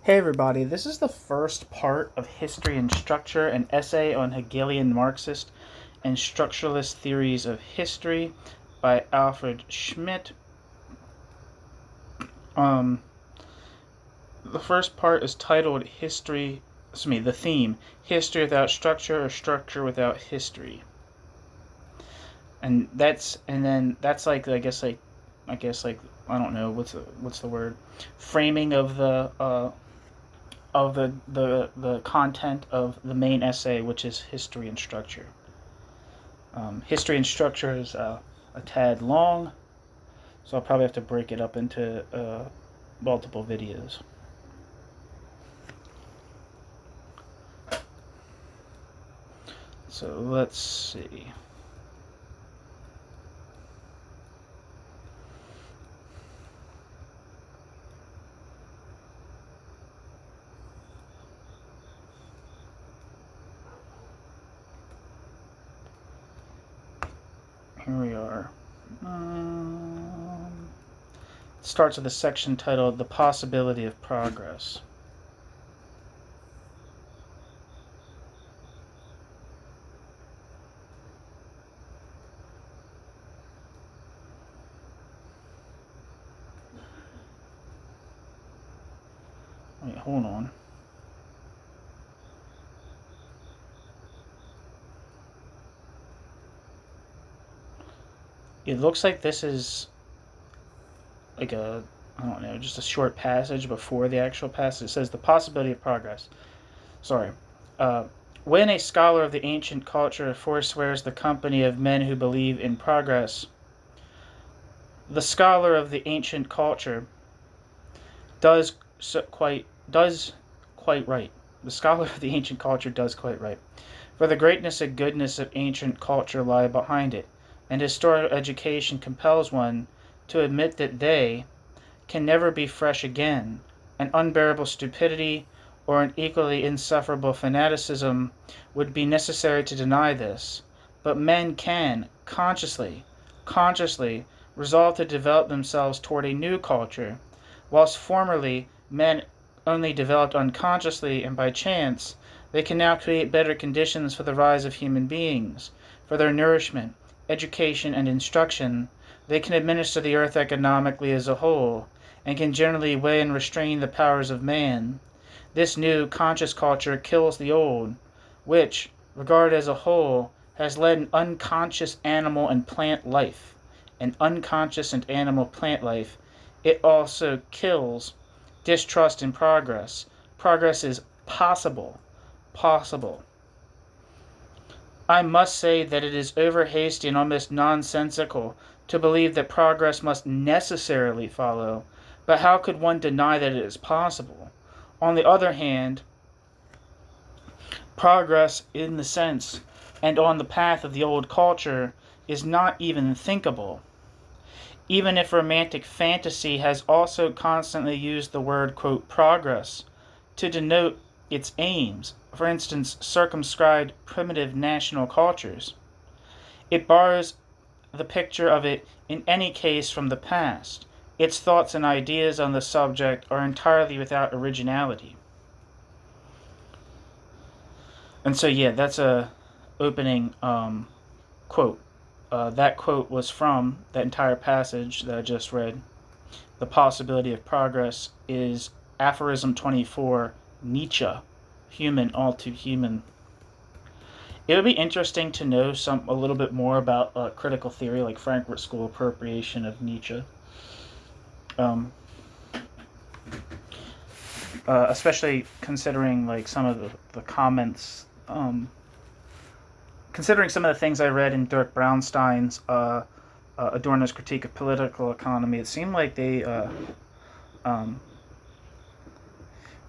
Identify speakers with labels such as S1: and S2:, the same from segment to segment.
S1: Hey everybody, this is the first part of History and Structure, an essay on Hegelian-Marxist and Structuralist theories of history by Alfred Schmidt. The first part is titled the theme, History Without Structure or Structure Without History. And that's like I don't know what's the word, framing of the content of the main essay, which is History and Structure. History and Structure is a tad long, so I'll probably have to break it up into multiple videos. So let's see. Here we are. It starts with a section titled The Possibility of Progress. Wait, hold on. It looks like this is like just a short passage before the actual passage. It says the possibility of progress. When a scholar of the ancient culture forswears the company of men who believe in progress, the scholar of the ancient culture does quite right. The scholar of the ancient culture does quite right. For the greatness and goodness of ancient culture lie behind it, and historical education compels one to admit that they can never be fresh again. An unbearable stupidity or an equally insufferable fanaticism would be necessary to deny this, but men can consciously resolve to develop themselves toward a new culture, whilst formerly men only developed unconsciously and by chance. They can now create better conditions for the rise of human beings, for their nourishment, education, and instruction. They can administer the earth economically as a whole, and can generally weigh and restrain the powers of man. This new conscious culture kills the old, which, regarded as a whole, has led an unconscious animal and plant life. It also kills distrust in progress. Progress is possible. I must say that it is over-hasty and almost nonsensical to believe that progress must necessarily follow, but how could one deny that it is possible? On the other hand, progress in the sense and on the path of the old culture is not even thinkable. Even if romantic fantasy has also constantly used the word, quote, progress to denote its aims, for instance, circumscribed primitive national cultures, it borrows the picture of it in any case from the past. Its thoughts and ideas on the subject are entirely without originality. And so, that's a opening quote. That quote was from that entire passage that I just read. The possibility of progress is aphorism 24, Nietzsche, human all too human. It would be interesting to know a little bit more about critical theory, like Frankfurt School appropriation of Nietzsche. Especially considering like some of the comments, considering some of the things I read in Dirk Brownstein's Adorno's Critique of Political Economy, it seemed like they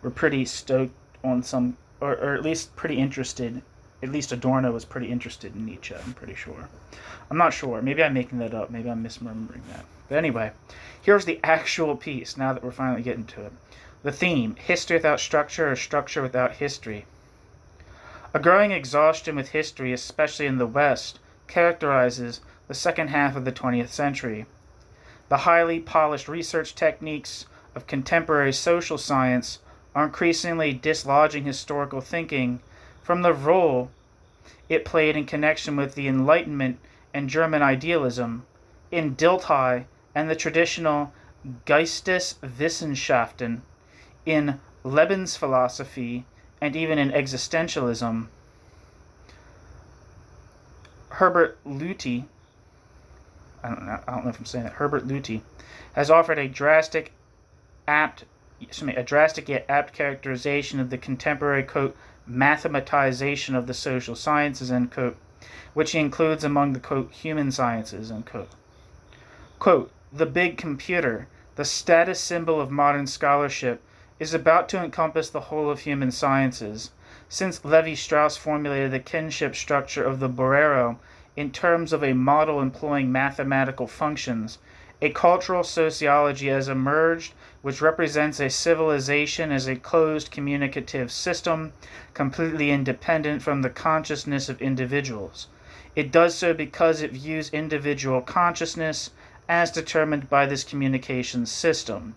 S1: were pretty stoked on some, or at least pretty interested. At least Adorno was pretty interested in Nietzsche, I'm pretty sure. I'm not sure. Maybe I'm making that up. Maybe I'm misremembering that. But anyway, here's the actual piece, now that we're finally getting to it. The theme, history without structure or structure without history. A growing exhaustion with history, especially in the West, characterizes the second half of the 20th century. The highly polished research techniques of contemporary social science are increasingly dislodging historical thinking from the role it played in connection with the Enlightenment and German idealism, in Dilthey and the traditional Geisteswissenschaften, in Lebensphilosophie, and even in existentialism. Herbert Lüthi, I don't know if I'm saying that, Herbert Lüthi, has offered a drastic yet apt characterization of the contemporary, quote, mathematization of the social sciences, end quote, which he includes among the, quote, human sciences, end quote. Quote, the big computer, the status symbol of modern scholarship, is about to encompass the whole of human sciences. Since Levi-Strauss formulated the kinship structure of the Borero in terms of a model employing mathematical functions, a cultural sociology has emerged which represents a civilization as a closed communicative system, completely independent from the consciousness of individuals. It does so because it views individual consciousness as determined by this communication system, ...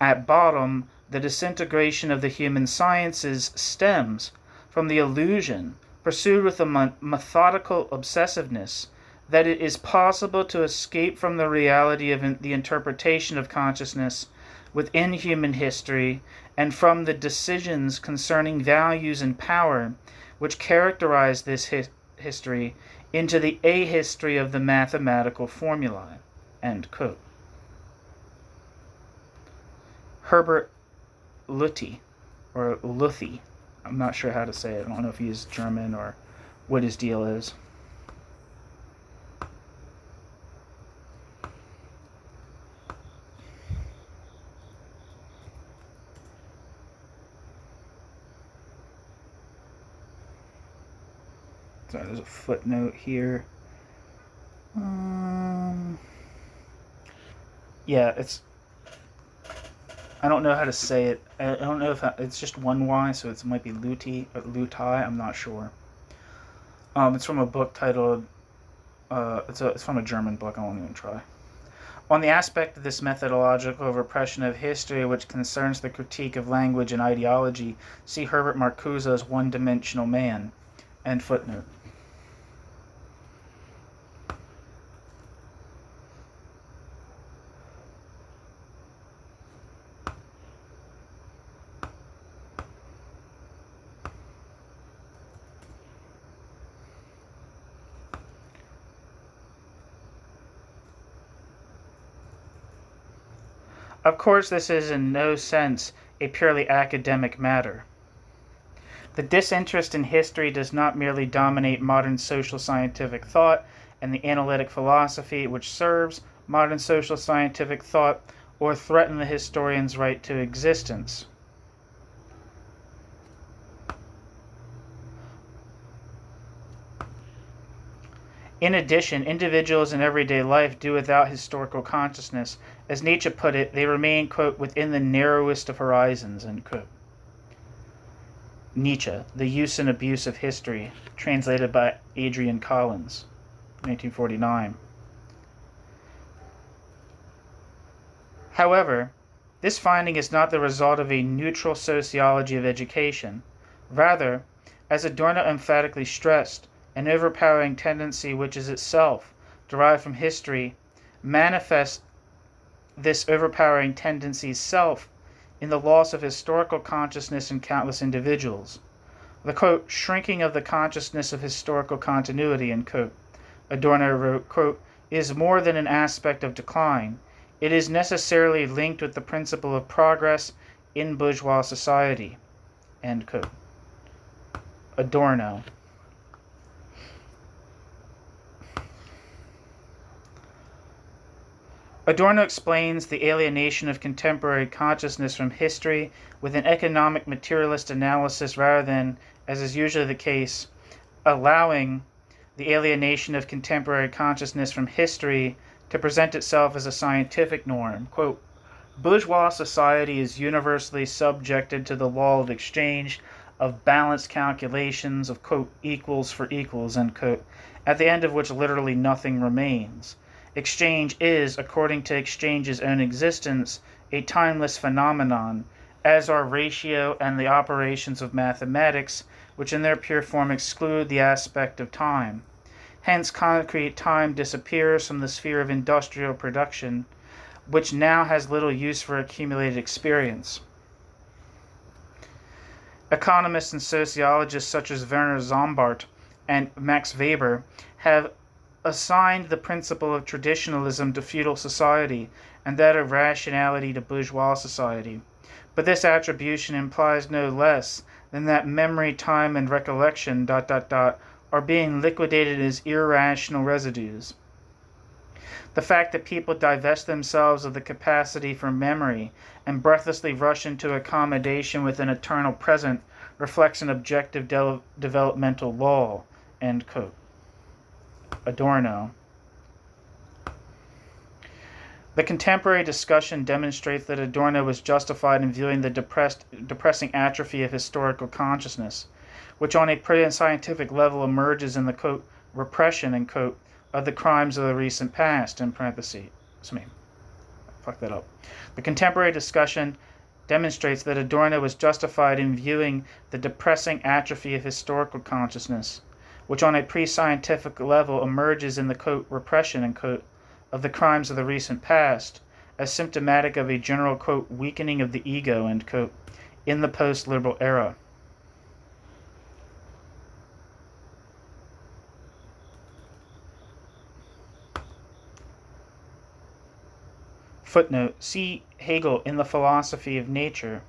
S1: At bottom, the disintegration of the human sciences stems from the illusion, pursued with a methodical obsessiveness, that it is possible to escape from the reality of the interpretation of consciousness within human history and from the decisions concerning values and power which characterize this history into the ahistory of the mathematical formulae. End quote. Herbert Lüthi, or Lüthi, I'm not sure how to say it. I don't know if he's German or what his deal is. Sorry, there's a footnote here. Yeah, I don't know how to say it. I don't know if it's just one Y, so it might be Lüthi or Lüthi. I'm not sure. It's from a book titled. It's from a German book. I won't even try. On the aspect of this methodological repression of history which concerns the critique of language and ideology, see Herbert Marcuse's One-Dimensional Man. End footnote. Of course, this is in no sense a purely academic matter. The disinterest in history does not merely dominate modern social scientific thought and the analytic philosophy which serves modern social scientific thought or threaten the historian's right to existence. In addition, individuals in everyday life do without historical consciousness. As Nietzsche put it, they remain, quote, within the narrowest of horizons, end quote. Nietzsche, The Use and Abuse of History, translated by Adrian Collins, 1949. However, this finding is not the result of a neutral sociology of education. Rather, as Adorno emphatically stressed, an overpowering tendency which is itself derived from history manifests this overpowering tendency's self in the loss of historical consciousness in countless individuals. The, quote, shrinking of the consciousness of historical continuity, end quote, Adorno wrote, quote, is more than an aspect of decline. It is necessarily linked with the principle of progress in bourgeois society, end quote. Adorno. Adorno explains the alienation of contemporary consciousness from history with an economic materialist analysis rather than, as is usually the case, allowing the alienation of contemporary consciousness from history to present itself as a scientific norm. Quote, bourgeois society is universally subjected to the law of exchange, of balanced calculations of, quote, equals for equals, end quote, at the end of which literally nothing remains. Exchange is, according to exchange's own existence, a timeless phenomenon, as are ratio and the operations of mathematics, which in their pure form exclude the aspect of time. Hence, concrete time disappears from the sphere of industrial production, which now has little use for accumulated experience. Economists and sociologists such as Werner Sombart and Max Weber have assigned the principle of traditionalism to feudal society and that of rationality to bourgeois society. But this attribution implies no less than that memory, time, and recollection ... are being liquidated as irrational residues. The fact that people divest themselves of the capacity for memory and breathlessly rush into accommodation with an eternal present reflects an objective developmental law. End quote. Adorno. The contemporary discussion demonstrates that Adorno was justified in viewing the depressing atrophy of historical consciousness, which on a pre-scientific level emerges in the, quote, repression, end quote, of the crimes of the recent past, in parentheses. The contemporary discussion demonstrates that Adorno was justified in viewing the depressing atrophy of historical consciousness, which on a pre-scientific level emerges in the, quote, repression, end quote, of the crimes of the recent past, as symptomatic of a general, quote, weakening of the ego, end quote, in the post-liberal era. Footnote, see Hegel in the Philosophy of Nature,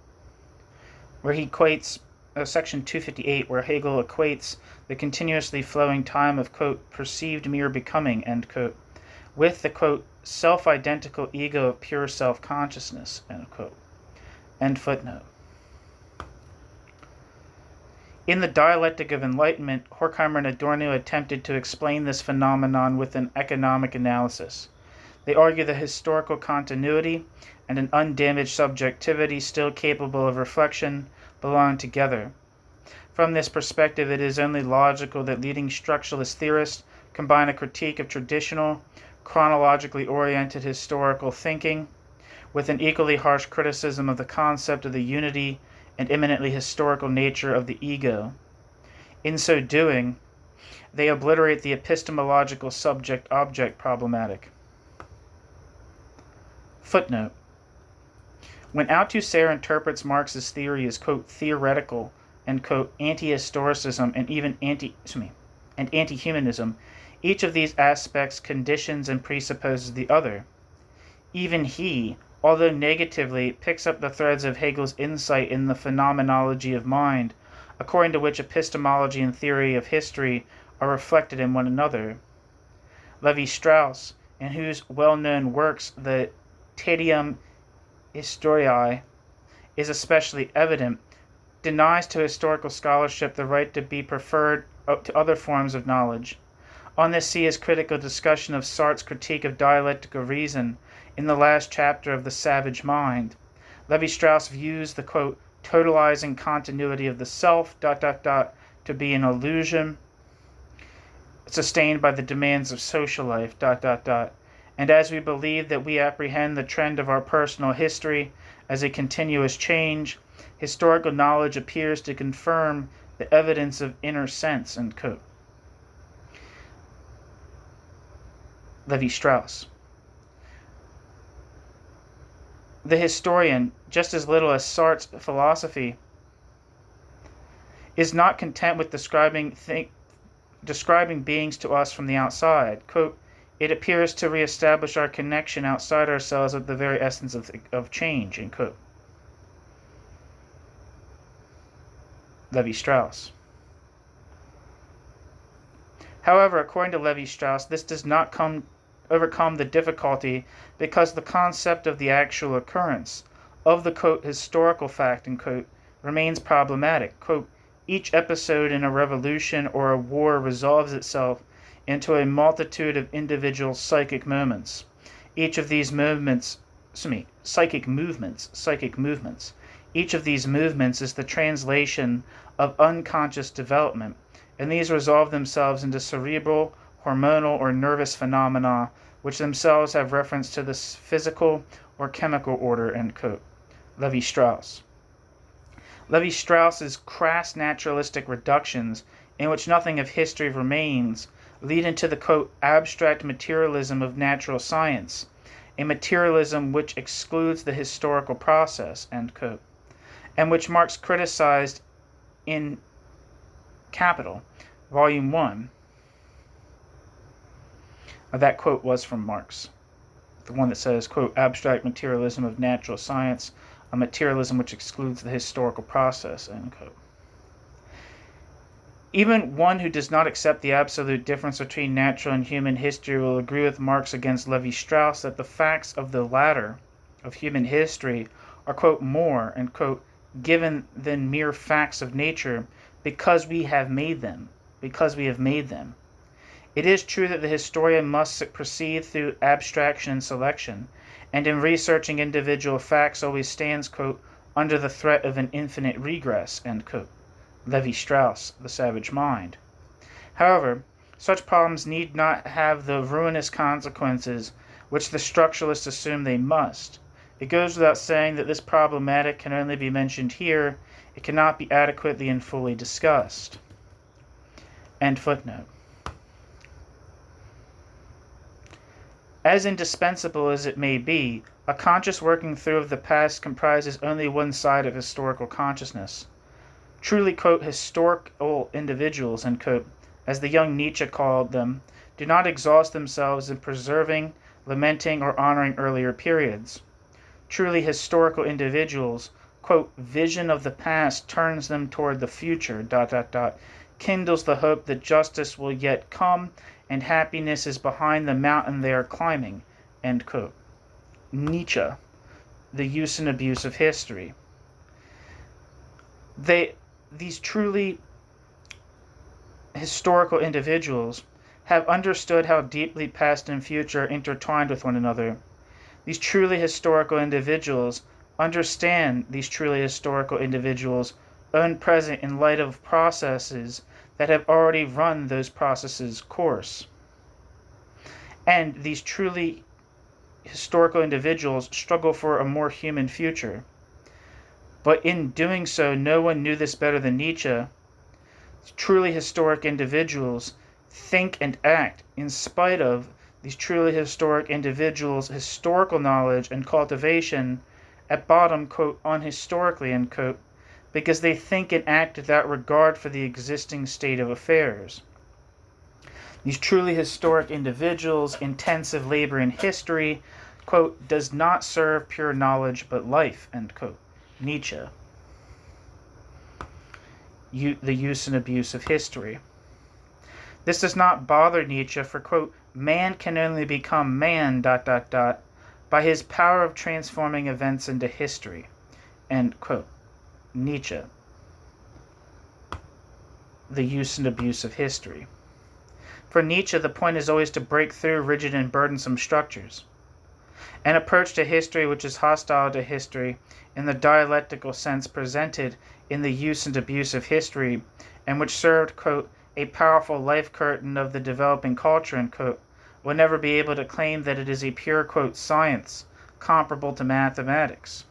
S1: where he equates, section 258, where Hegel equates the continuously flowing time of, quote, perceived mere becoming, end quote, with the, quote, self-identical ego of pure self-consciousness, end quote. End footnote. In the Dialectic of Enlightenment, Horkheimer and Adorno attempted to explain this phenomenon with an economic analysis. They argue the historical continuity and an undamaged subjectivity still capable of reflection belong together. From this perspective, it is only logical that leading structuralist theorists combine a critique of traditional, chronologically oriented historical thinking with an equally harsh criticism of the concept of the unity and eminently historical nature of the ego. In so doing, they obliterate the epistemological subject-object problematic. Footnote. When Althusser interprets Marx's theory as, quote, theoretical and, quote, anti-historicism and even anti-humanism, each of these aspects conditions and presupposes the other. Even he, although negatively, picks up the threads of Hegel's insight in the phenomenology of mind, according to which epistemology and theory of history are reflected in one another. Levi-Strauss, in whose well-known works the Tedium Historiae is especially evident, denies to historical scholarship the right to be preferred to other forms of knowledge. On this, see his critical discussion of Sartre's critique of dialectical reason in the last chapter of The Savage Mind. Levi-Strauss views the, quote, totalizing continuity of the self, ... to be an illusion sustained by the demands of social life, ... And as we believe that we apprehend the trend of our personal history as a continuous change, historical knowledge appears to confirm the evidence of inner sense, end quote. Levi-Strauss. The historian, just as little as Sartre's philosophy, is not content with describing beings to us from the outside. Quote, it appears to reestablish our connection outside ourselves with the very essence of change, end quote. Levi-Strauss. However, according to Levi-Strauss, this does not overcome the difficulty because the concept of the actual occurrence of the, quote, historical fact, end quote, remains problematic. Quote, each episode in a revolution or a war resolves itself into a multitude of individual psychic movements. Each of these movements, psychic movements. Each of these movements is the translation of unconscious development, and these resolve themselves into cerebral, hormonal, or nervous phenomena, which themselves have reference to the physical or chemical order, end quote. Levi-Strauss. Levi-Strauss's crass naturalistic reductions, in which nothing of history remains, lead into the, quote, abstract materialism of natural science, a materialism which excludes the historical process, end quote, and which Marx criticized in Capital, Volume 1. That quote was from Marx, the one that says, quote, abstract materialism of natural science, a materialism which excludes the historical process, end quote. Even one who does not accept the absolute difference between natural and human history will agree with Marx against Levi-Strauss that the facts of the latter, of human history, are, quote, more, and, quote, given than mere facts of nature because we have made them. It is true that the historian must proceed through abstraction and selection, and in researching individual facts always stands, quote, under the threat of an infinite regress, end quote. Levi-Strauss, The Savage Mind. However, such problems need not have the ruinous consequences which the structuralists assume they must. It goes without saying that this problematic can only be mentioned here. It cannot be adequately and fully discussed. End footnote. As indispensable as it may be, a conscious working through of the past comprises only one side of historical consciousness. Truly, quote, historical individuals, end quote, as the young Nietzsche called them, do not exhaust themselves in preserving, lamenting, or honoring earlier periods. Truly historical individuals, quote, vision of the past turns them toward the future, ... kindles the hope that justice will yet come and happiness is behind the mountain they are climbing, end quote. Nietzsche, The Use and Abuse of History. These truly historical individuals have understood how deeply past and future are intertwined with one another. These truly historical individuals understand these truly historical individuals' own present in light of processes that have already run those processes' course. And these truly historical individuals struggle for a more human future. But in doing so, no one knew this better than Nietzsche. Truly historic individuals think and act in spite of these truly historic individuals' historical knowledge and cultivation, at bottom, quote, unhistorically, end quote, because they think and act without regard for the existing state of affairs. These truly historic individuals' intensive labor in history, quote, does not serve pure knowledge but life, end quote. Nietzsche. The Use and Abuse of History. This does not bother Nietzsche, for, quote, man can only become man, ... by his power of transforming events into history, end quote. Nietzsche. The Use and Abuse of History. For Nietzsche, the point is always to break through rigid and burdensome structures. An approach to history which is hostile to history in the dialectical sense presented in The Use and Abuse of History, and which served, quote, a powerful life curtain of the developing culture, end quote, will never be able to claim that it is a pure, quote, science comparable to mathematics.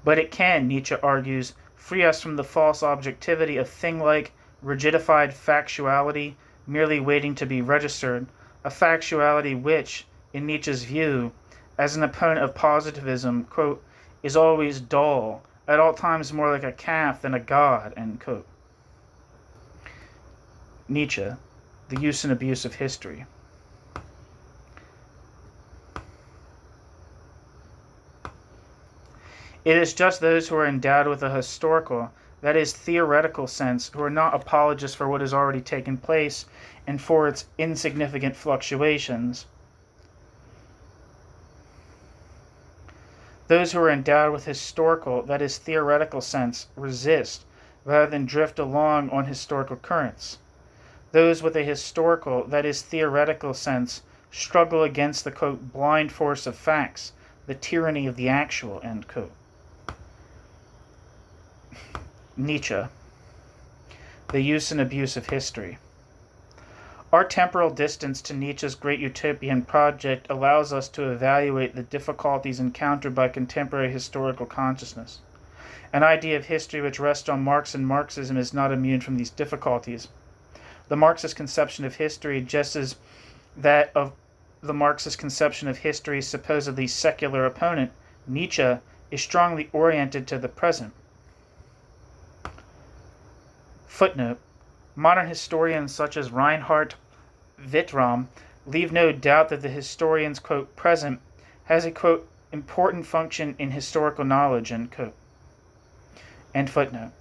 S1: But it can, Nietzsche argues, free us from the false objectivity of thing-like, rigidified factuality merely waiting to be registered, a factuality which, in Nietzsche's view, as an opponent of positivism, quote, is always dull, at all times more like a calf than a god, end quote. Nietzsche, The Use and Abuse of History. It is just those who are endowed with a historical, that is, theoretical sense, who are not apologists for what has already taken place and for its insignificant fluctuations. Those who are endowed with historical, that is, theoretical sense, resist, rather than drift along on historical currents. Those with a historical, that is, theoretical sense, struggle against the, quote, blind force of facts, the tyranny of the actual, end quote. Nietzsche, The Use and Abuse of History. Our temporal distance to Nietzsche's great utopian project allows us to evaluate the difficulties encountered by contemporary historical consciousness. An idea of history which rests on Marx and Marxism is not immune from these difficulties. The Marxist conception of history, just as that of the Marxist conception of history's supposedly secular opponent, Nietzsche, is strongly oriented to the present. Footnote: modern historians such as Reinhard Wittram leave no doubt that the historian's, quote, present has a, quote, important function in historical knowledge, end quote. End footnote.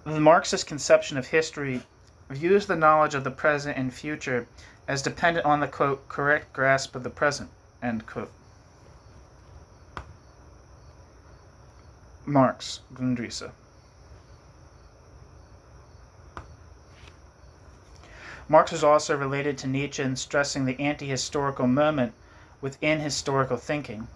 S1: The Marxist conception of history views the knowledge of the present and future as dependent on the, quote, correct grasp of the present, end quote. Marx, Grundrisse. Marx was also related to Nietzsche in stressing the anti-historical moment within historical thinking.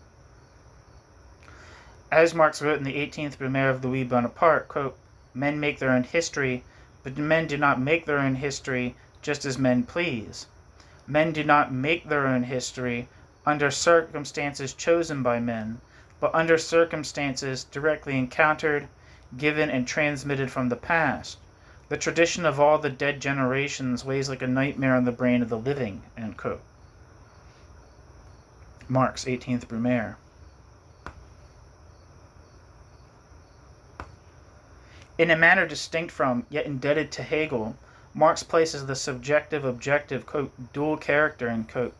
S1: As Marx wrote in the 18th Brumaire of Louis Bonaparte, quote, men make their own history, but men do not make their own history just as men please. Men do not make their own history under circumstances chosen by men, but under circumstances directly encountered, given, and transmitted from the past. The tradition of all the dead generations weighs like a nightmare on the brain of the living, end quote. Marx, 18th Brumaire. In a manner distinct from, yet indebted to Hegel, Marx places the subjective-objective, quote, dual character, end quote,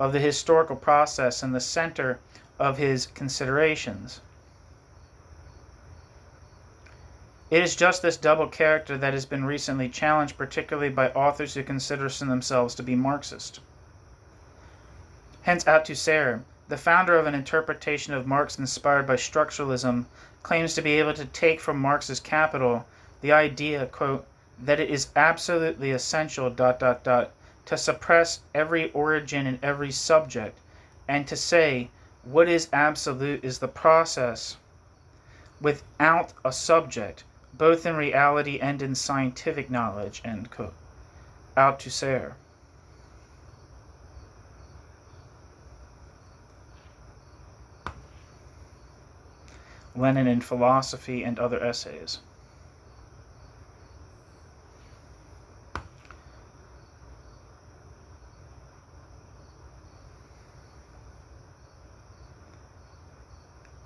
S1: of the historical process in the center of his considerations. It is just this double character that has been recently challenged, particularly by authors who consider themselves to be Marxist. Hence Althusser, the founder of an interpretation of Marx inspired by structuralism, claims to be able to take from Marx's Capital the idea, quote, that it is absolutely essential, to suppress every origin and every subject, and to say what is absolute is the process without a subject, both in reality and in scientific knowledge, end quote. Althusser. Lenin in Philosophy and Other Essays.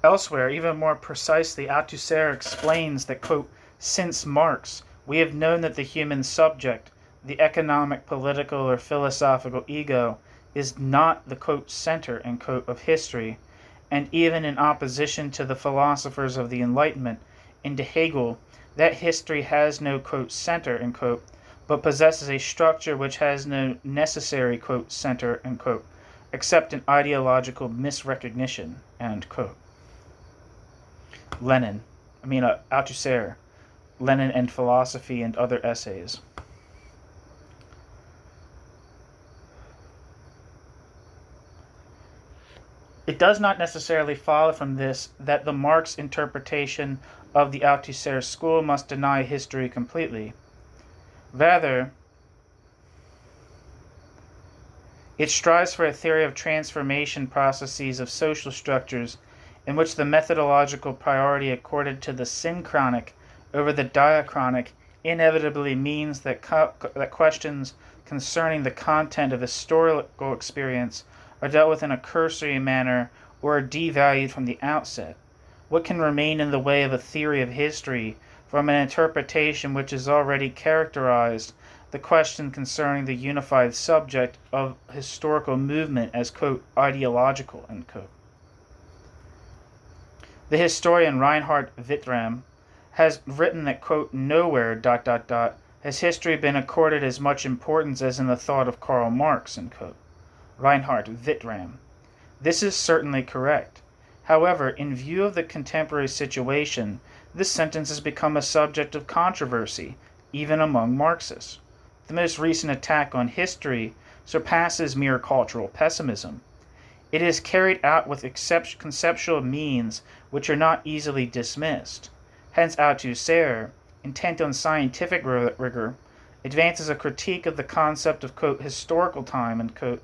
S1: Elsewhere, even more precisely, Althusser explains that, quote, since Marx, we have known that the human subject, the economic, political, or philosophical ego, is not the, quote, center, end quote, of history, and even in opposition to the philosophers of the Enlightenment and to Hegel, that history has no, quote, center, end quote, but possesses a structure which has no necessary, quote, center, end quote, except an ideological misrecognition, end quote. Althusser, Lenin and Philosophy and Other Essays. It does not necessarily follow from this that the Marx interpretation of the Althusser school must deny history completely. Rather, it strives for a theory of transformation processes of social structures in which the methodological priority accorded to the synchronic over the diachronic inevitably means that questions concerning the content of historical experience are dealt with in a cursory manner or are devalued from the outset. What can remain in the way of a theory of history from an interpretation which has already characterized the question concerning the unified subject of historical movement as, quote, ideological, end quote. The historian Reinhard Wittram has written that, quote, nowhere, has history been accorded as much importance as in the thought of Karl Marx, end quote. Reinhard Wittram. This is certainly correct. However, in view of the contemporary situation, This sentence has become a subject of controversy, even among Marxists. The most recent attack on history surpasses mere cultural pessimism. It is carried out with conceptual means which are not easily dismissed. Hence Althusser, intent on scientific rigor, advances a critique of the concept of, quote, historical time, unquote,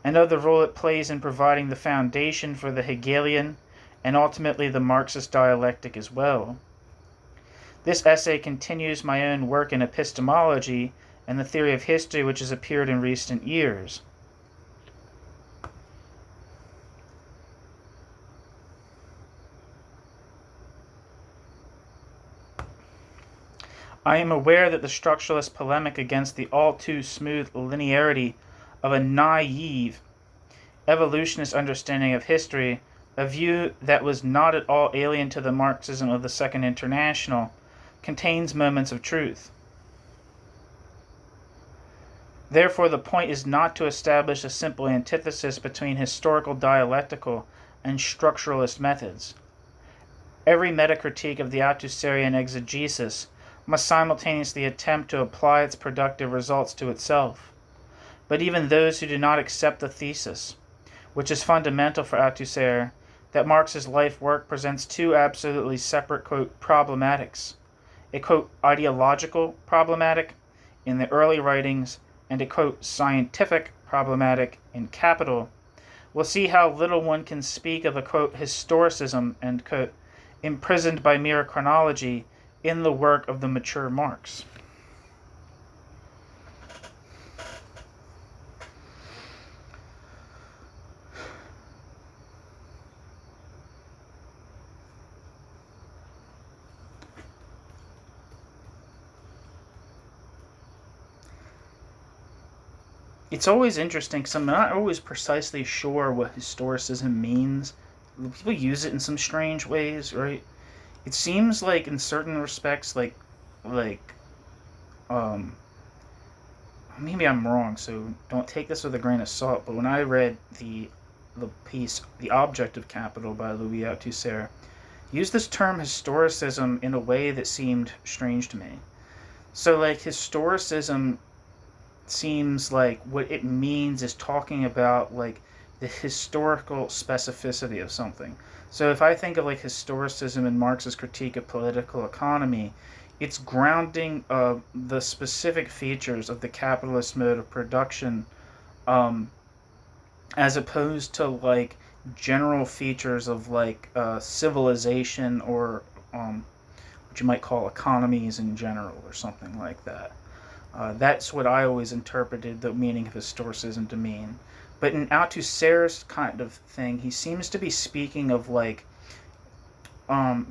S1: and of the role it plays in providing the foundation for the Hegelian and ultimately the Marxist dialectic as well. This essay continues my own work in epistemology and the theory of history which has appeared in recent years. I am aware that the structuralist polemic against the all too smooth linearity of a naive evolutionist understanding of history, a view that was not at all alien to the Marxism of the Second International, contains moments of truth. Therefore, the point is not to establish a simple antithesis between historical dialectical and structuralist methods. Every metacritique of the Althusserian exegesis must simultaneously attempt to apply its productive results to itself. But even those who do not accept the thesis, which is fundamental for Althusser, that Marx's life work presents two absolutely separate, quote, problematics, a, quote, ideological problematic in the early writings and a, quote, scientific problematic in Capital, will see how little one can speak of a, quote, historicism, end quote, imprisoned by mere chronology in the work of the mature Marx. It's always interesting because I'm not always precisely sure what historicism means. People use it in some strange ways, right? It seems like in certain respects, maybe I'm wrong, so don't take this with a grain of salt, but when I read the piece, The Object of Capital by Louis Althusser, he used this term historicism in a way that seemed strange to me. So, like, historicism seems like what it means is talking about, like, the historical specificity of something. So if I think of, like, historicism in Marx's critique of political economy, it's grounding the specific features of the capitalist mode of production, as opposed to, like, general features of, like, civilization or what you might call economies in general or something like that. That's what I always interpreted the meaning of historicism to mean. But in Althusser's kind of thing, he seems to be speaking of, like,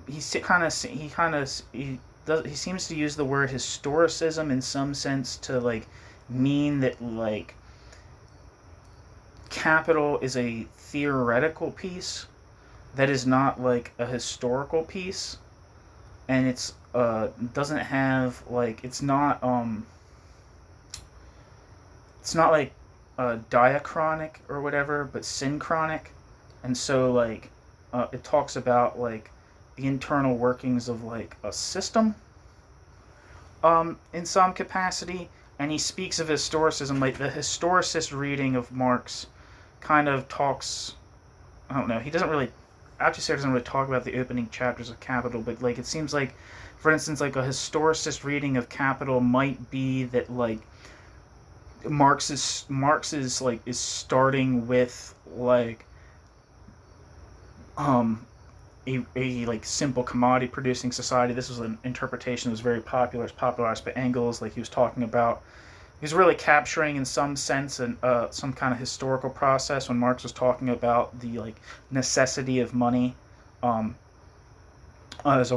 S1: he seems to use the word historicism in some sense to, like, mean that, like, Capital is a theoretical piece that is not, like, a historical piece, and it's doesn't have, like, it's not like diachronic or whatever, but synchronic. And so, like, it talks about, like, the internal workings of, like, a system in some capacity. And he speaks of historicism, like, the historicist reading of Marx kind of talks, I don't know, Althusser doesn't really talk about the opening chapters of Capital, but, like, it seems like, for instance, like, a historicist reading of Capital might be that, like, Marx is like, is starting with, like, a like simple commodity producing society. This was an interpretation that was very popular. It's popularized by Engels. Like, he was talking about, he was really capturing in some sense some kind of historical process when Marx was talking about the, like, necessity of money, as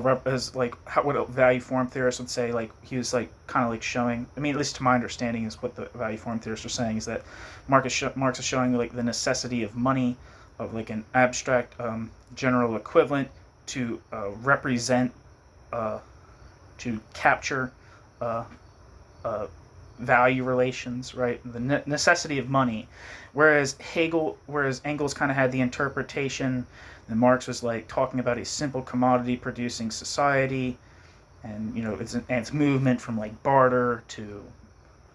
S1: like what a value form theorist would say. Like, he was, like, kind of like showing, I mean, at least to my understanding, is what the value form theorists are saying, is that Marx is showing, like, the necessity of money, of, like, an abstract general equivalent to represent, to capture value relations, right? The necessity of money. Whereas Engels kind of had the interpretation, and Marx was like talking about a simple commodity producing society, and its movement from like barter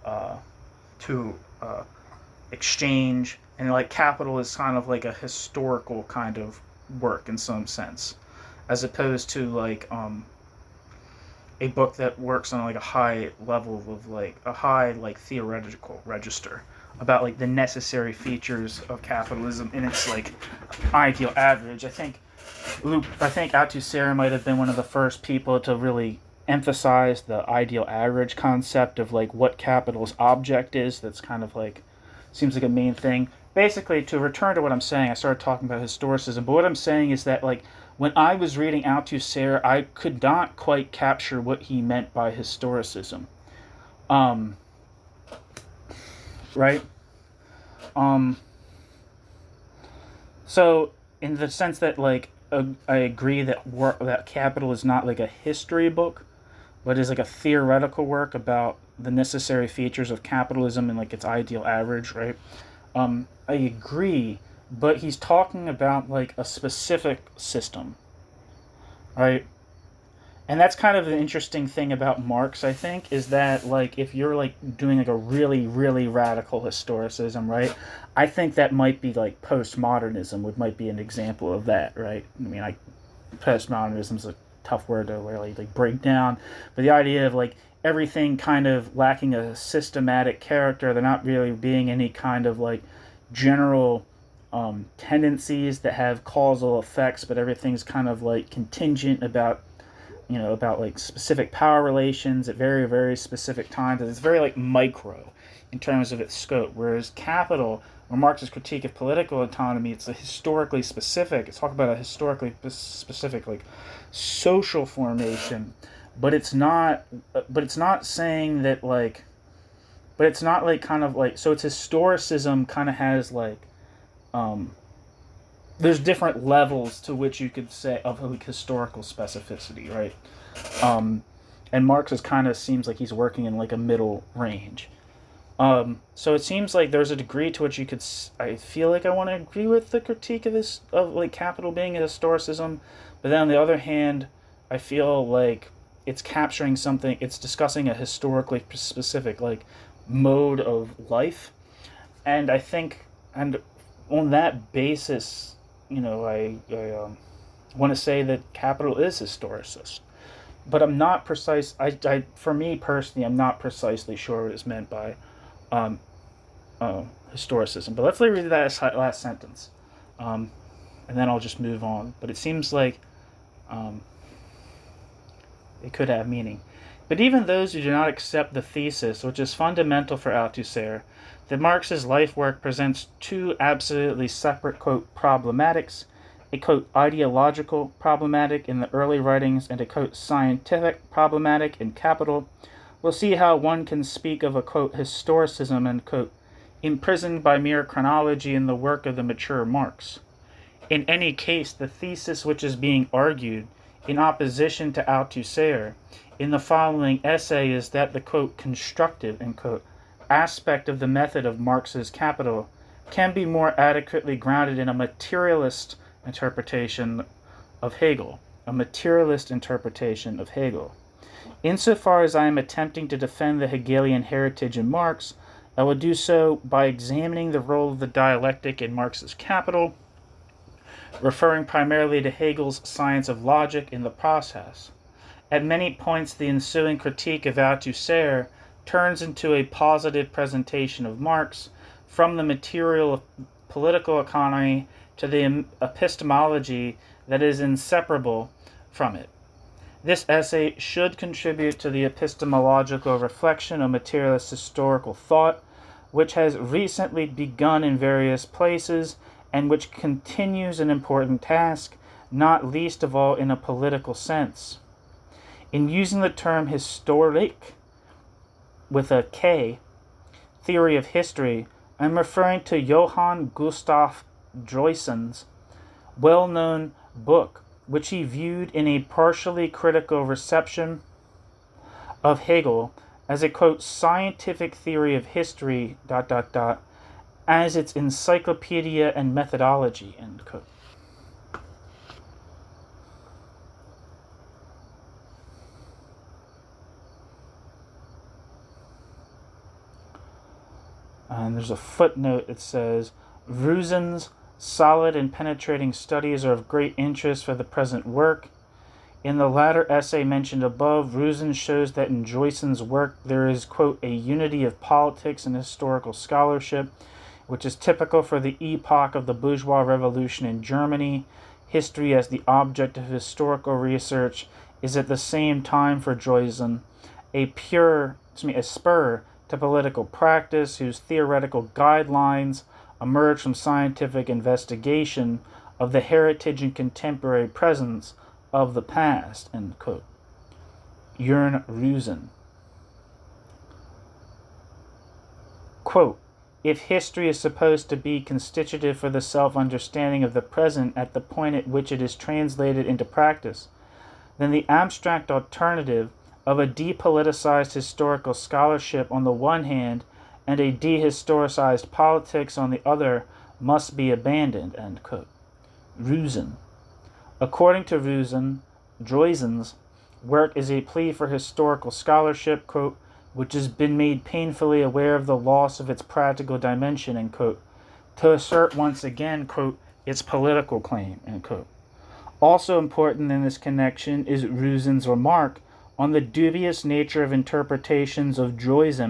S1: uh, to exchange, and like capital is kind of like a historical kind of work in some sense, as opposed to like a book that works on like a high level of like a high like theoretical register about like the necessary features of capitalism in its like ideal average. I think Althusser might have been one of the first people to really emphasize the ideal average concept of like what capital's object is. That's kind of like seems like a main thing. Basically, to return to what I'm saying, I started talking about historicism, but what I'm saying is that like when I was reading Althusser, I could not quite capture what he meant by historicism. Right? So in the sense that like I agree that that Capital is not like a history book, but is like a theoretical work about the necessary features of capitalism and like its ideal average, right? I agree, but he's talking about like a specific system, right? And that's kind of an interesting thing about Marx, I think, is that like if you're like doing like a really, really radical historicism, right? I think that might be like postmodernism might be an example of that, right? I mean, like postmodernism is a tough word to really like break down, but the idea of like everything kind of lacking a systematic character, they're not really being any kind of like general tendencies that have causal effects, but everything's kind of like contingent about like specific power relations at very, very specific times. It's very like micro in terms of its scope, whereas Capital, or Marx's critique of political autonomy, it's a historically specific. It's talking about a historically specific like social formation, but it's not saying that like, but it's not like kind of like, so its historicism kind of has like there's different levels to which you could say of like historical specificity, right? And Marx kind of seems like he's working in like a middle range. So it seems like there's a degree to which you could. I feel like I want to agree with the critique of this of like Capital being a historicism, but then on the other hand, I feel like it's capturing something. It's discussing a historically specific like mode of life, and I think, and on that basis, I want to say that Capital is historicist, but I'm not precise. For me personally, I'm not precisely sure what is meant by historicism. But let's read that last sentence, and then I'll just move on. But it seems like it could have meaning. But even those who do not accept the thesis, which is fundamental for Althusser, that Marx's life work presents two absolutely separate, quote, problematics, a, quote, ideological problematic in the early writings and a, quote, scientific problematic in Capital, will see how one can speak of a, quote, historicism and, quote, imprisoned by mere chronology in the work of the mature Marx. In any case, the thesis which is being argued in opposition to Althusser in the following essay is that the, quote, constructive, end quote, aspect of the method of Marx's Capital can be more adequately grounded in a materialist interpretation of Hegel. A materialist interpretation of Hegel. Insofar as I am attempting to defend the Hegelian heritage in Marx, I will do so by examining the role of the dialectic in Marx's Capital, referring primarily to Hegel's science of logic in the process. At many points, the ensuing critique of Althusser turns into a positive presentation of Marx, from the material of political economy to the epistemology that is inseparable from it. This essay should contribute to the epistemological reflection of materialist historical thought, which has recently begun in various places and which continues an important task, not least of all in a political sense. In using the term historique with a K, theory of history, I'm referring to Johann Gustav Droysen's well-known book, which he viewed in a partially critical reception of Hegel as a, quote, scientific theory of history, as its encyclopedia and methodology, end quote. And there's a footnote that says, Reusen's solid and penetrating studies are of great interest for the present work. In the latter essay mentioned above, Reusen shows that in Joyce's work there is, quote, a unity of politics and historical scholarship, which is typical for the epoch of the bourgeois revolution in Germany. History as the object of historical research is at the same time for Joyce a spur to political practice whose theoretical guidelines emerge from scientific investigation of the heritage and contemporary presence of the past, end quote. Jörn Reusen. Quote, if history is supposed to be constitutive for the self-understanding of the present at the point at which it is translated into practice, then the abstract alternative of a depoliticized historical scholarship on the one hand and a dehistoricized politics on the other must be abandoned, end quote. Reusen. According to Reusen, Joyce's work is a plea for historical scholarship, quote, which has been made painfully aware of the loss of its practical dimension, end quote, to assert once again, quote, its political claim, end quote. Also important in this connection is Reusen's remark on the dubious nature of interpretations of Joyce,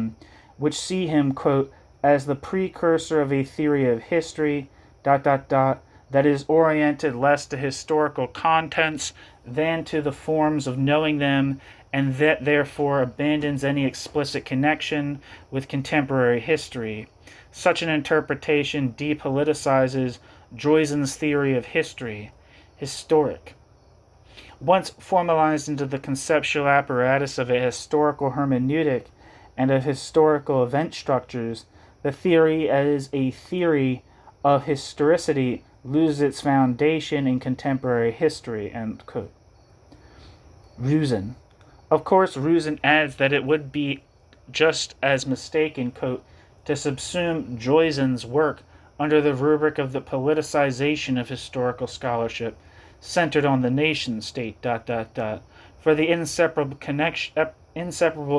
S1: which see him, quote, as the precursor of a theory of history, that is oriented less to historical contents than to the forms of knowing them, and that therefore abandons any explicit connection with contemporary history. Such an interpretation depoliticizes Joyce's theory of history, historic. Once formalized into the conceptual apparatus of a historical hermeneutic and of historical event structures, the theory as a theory of historicity loses its foundation in contemporary history, end quote. Reusen. Of course, Reusen adds that it would be just as mistaken, quote, to subsume Joyce's work under the rubric of the politicization of historical scholarship, centered on the nation state, for the inseparable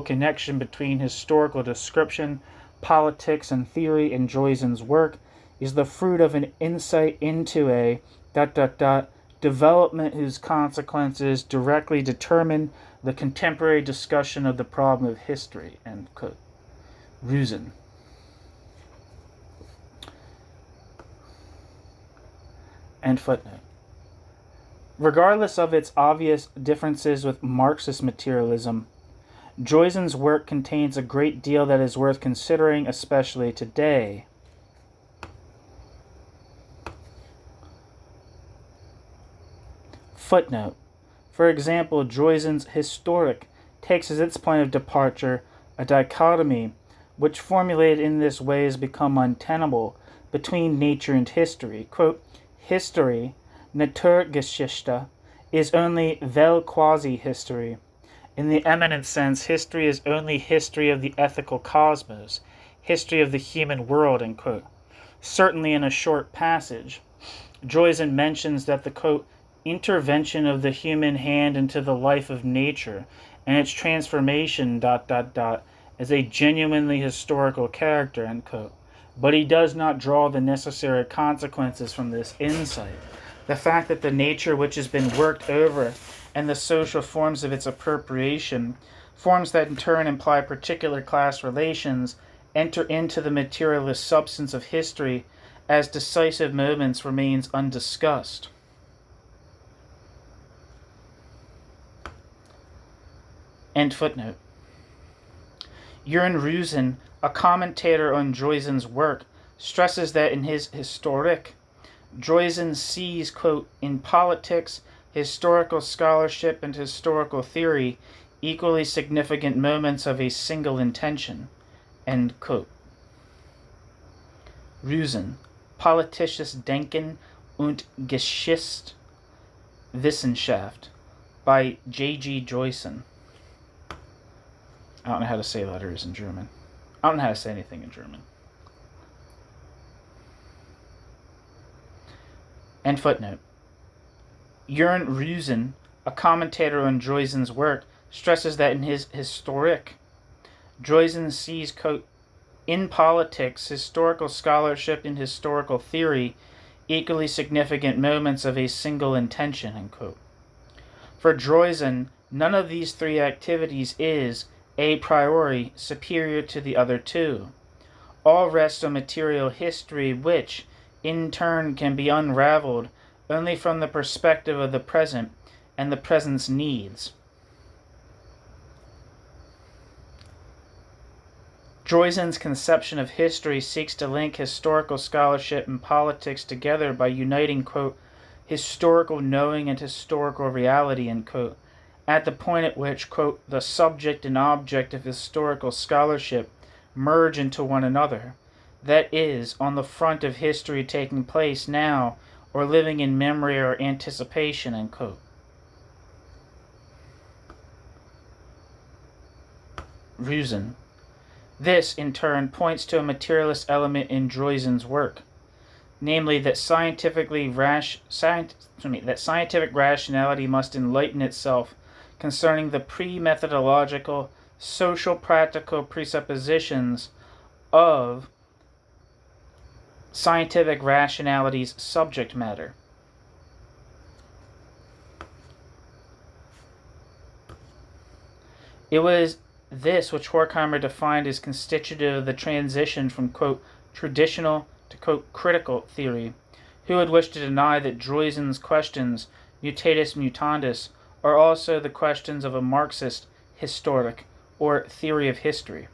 S1: connection between historical description, politics, and theory in Joyce's work is the fruit of an insight into a development whose consequences directly determine the contemporary discussion of the problem of history, end quote. Reusen. End footnote. Regardless of its obvious differences with Marxist materialism, Joyce's work contains a great deal that is worth considering, especially today. Footnote. For example, Joyce's historic takes as its point of departure a dichotomy which, formulated in this way, has become untenable between nature and history. Quote, history, Naturgeschichte, is only vel quasi-history. In the eminent sense, history is only history of the ethical cosmos, history of the human world, end quote. Certainly in a short passage, Joyce mentions that the, quote, intervention of the human hand into the life of nature and its transformation, as a genuinely historical character, end quote. But he does not draw the necessary consequences from this insight. The fact that the nature which has been worked over and the social forms of its appropriation, forms that in turn imply particular class relations, enter into the materialist substance of history as decisive moments remains undiscussed. End footnote. Jörn Reusen, a commentator on Joyce's work, stresses that in his Historik, Joyce sees, quote, in politics, historical scholarship, and historical theory equally significant moments of a single intention, end quote. Reusen, Politisches Denken und Geschichtswissenschaft, by J.G. Joyce. I don't know how to say letters in German. I don't know how to say anything in German. End footnote. Jörn Rüsen, a commentator on Droysen's work, stresses that in his Historik, Droysen sees, quote, in politics, historical scholarship and historical theory equally significant moments of a single intention, end quote. For Droysen, none of these three activities is, a priori, superior to the other two. All rest on material history which, in turn, can be unraveled only from the perspective of the present and the present's needs. Droysen's conception of history seeks to link historical scholarship and politics together by uniting, quote, historical knowing and historical reality, end quote, at the point at which, quote, the subject and object of historical scholarship merge into one another, that is, on the front of history taking place now, or living in memory or anticipation, end quote. Rüsen. This, in turn, points to a materialist element in Droysen's work, namely that scientific rationality must enlighten itself concerning the pre-methodological, social-practical presuppositions of scientific rationality's subject matter. It was this which Horkheimer defined as constitutive of the transition from, quote, traditional to, quote, critical theory, who would wish to deny that Droysen's questions, mutatis mutandis, are also the questions of a Marxist historic, or theory of history.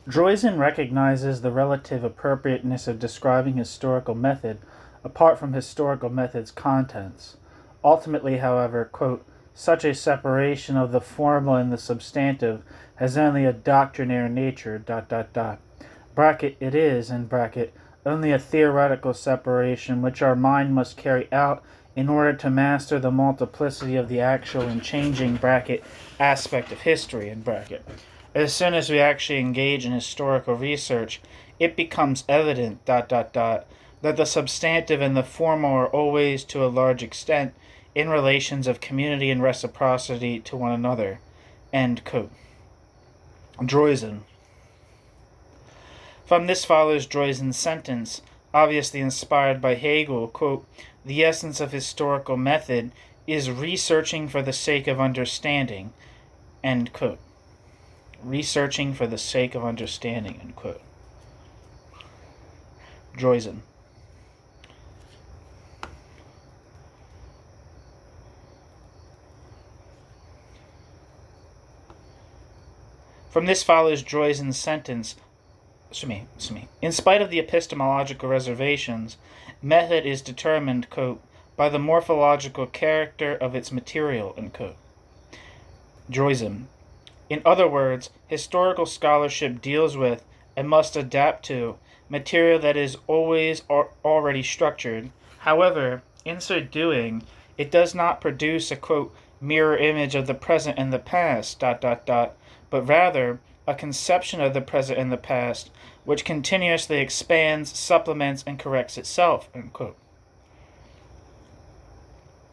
S1: Droysen recognizes the relative appropriateness of describing historical method apart from historical method's contents. Ultimately, however, quote, such a separation of the formal and the substantive has only a doctrinaire nature, ... Bracket, it is, in bracket, only a theoretical separation which our mind must carry out in order to master the multiplicity of the actual and changing, bracket, aspect of history, in bracket. As soon as we actually engage in historical research, it becomes evident, ... that the substantive and the formal are always, to a large extent, in relations of community and reciprocity to one another. End quote. Droysen. From this follows Droysen's sentence, obviously inspired by Hegel, quote, the essence of historical method is researching for the sake of understanding, end quote. Researching for the sake of understanding, end quote. Droysen. From this follows Droysen's sentence, in spite of the epistemological reservations, method is determined, quote, by the morphological character of its material, end quote. Droysen. In other words, historical scholarship deals with, and must adapt to, material that is always already structured. However, in so doing, it does not produce a, quote, mirror image of the present and the past, ... but rather a conception of the present and the past, which continuously expands, supplements, and corrects itself, end quote.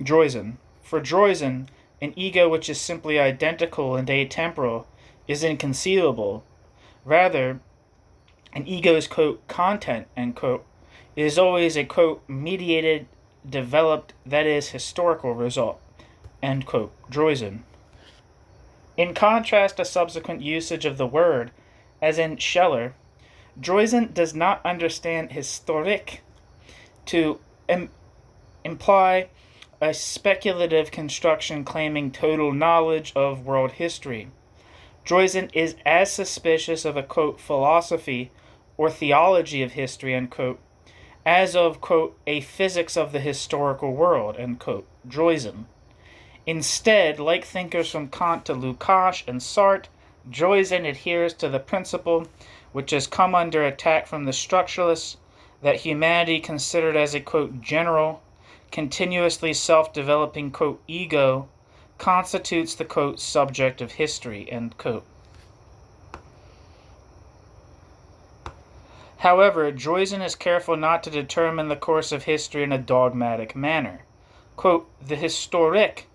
S1: Droysen. For Droysen, an ego which is simply identical and atemporal is inconceivable. Rather, an ego's, quote, content, end quote, is always a, quote, mediated, developed, that is, historical result, end quote. Droysen. In contrast to subsequent usage of the word, as in Scheller, Droysen does not understand historik to imply a speculative construction claiming total knowledge of world history. Droysen is as suspicious of a, quote, philosophy or theology of history, end quote, as of, quote, a physics of the historical world, end quote, Droysen. Instead, like thinkers from Kant to Lukács and Sartre, Droysen adheres to the principle, which has come under attack from the structuralists, that humanity considered as a, quote, general, continuously self-developing, quote, ego, constitutes the, quote, subject of history, end quote. However, Droysen is careful not to determine the course of history in a dogmatic manner. Quote, the historique,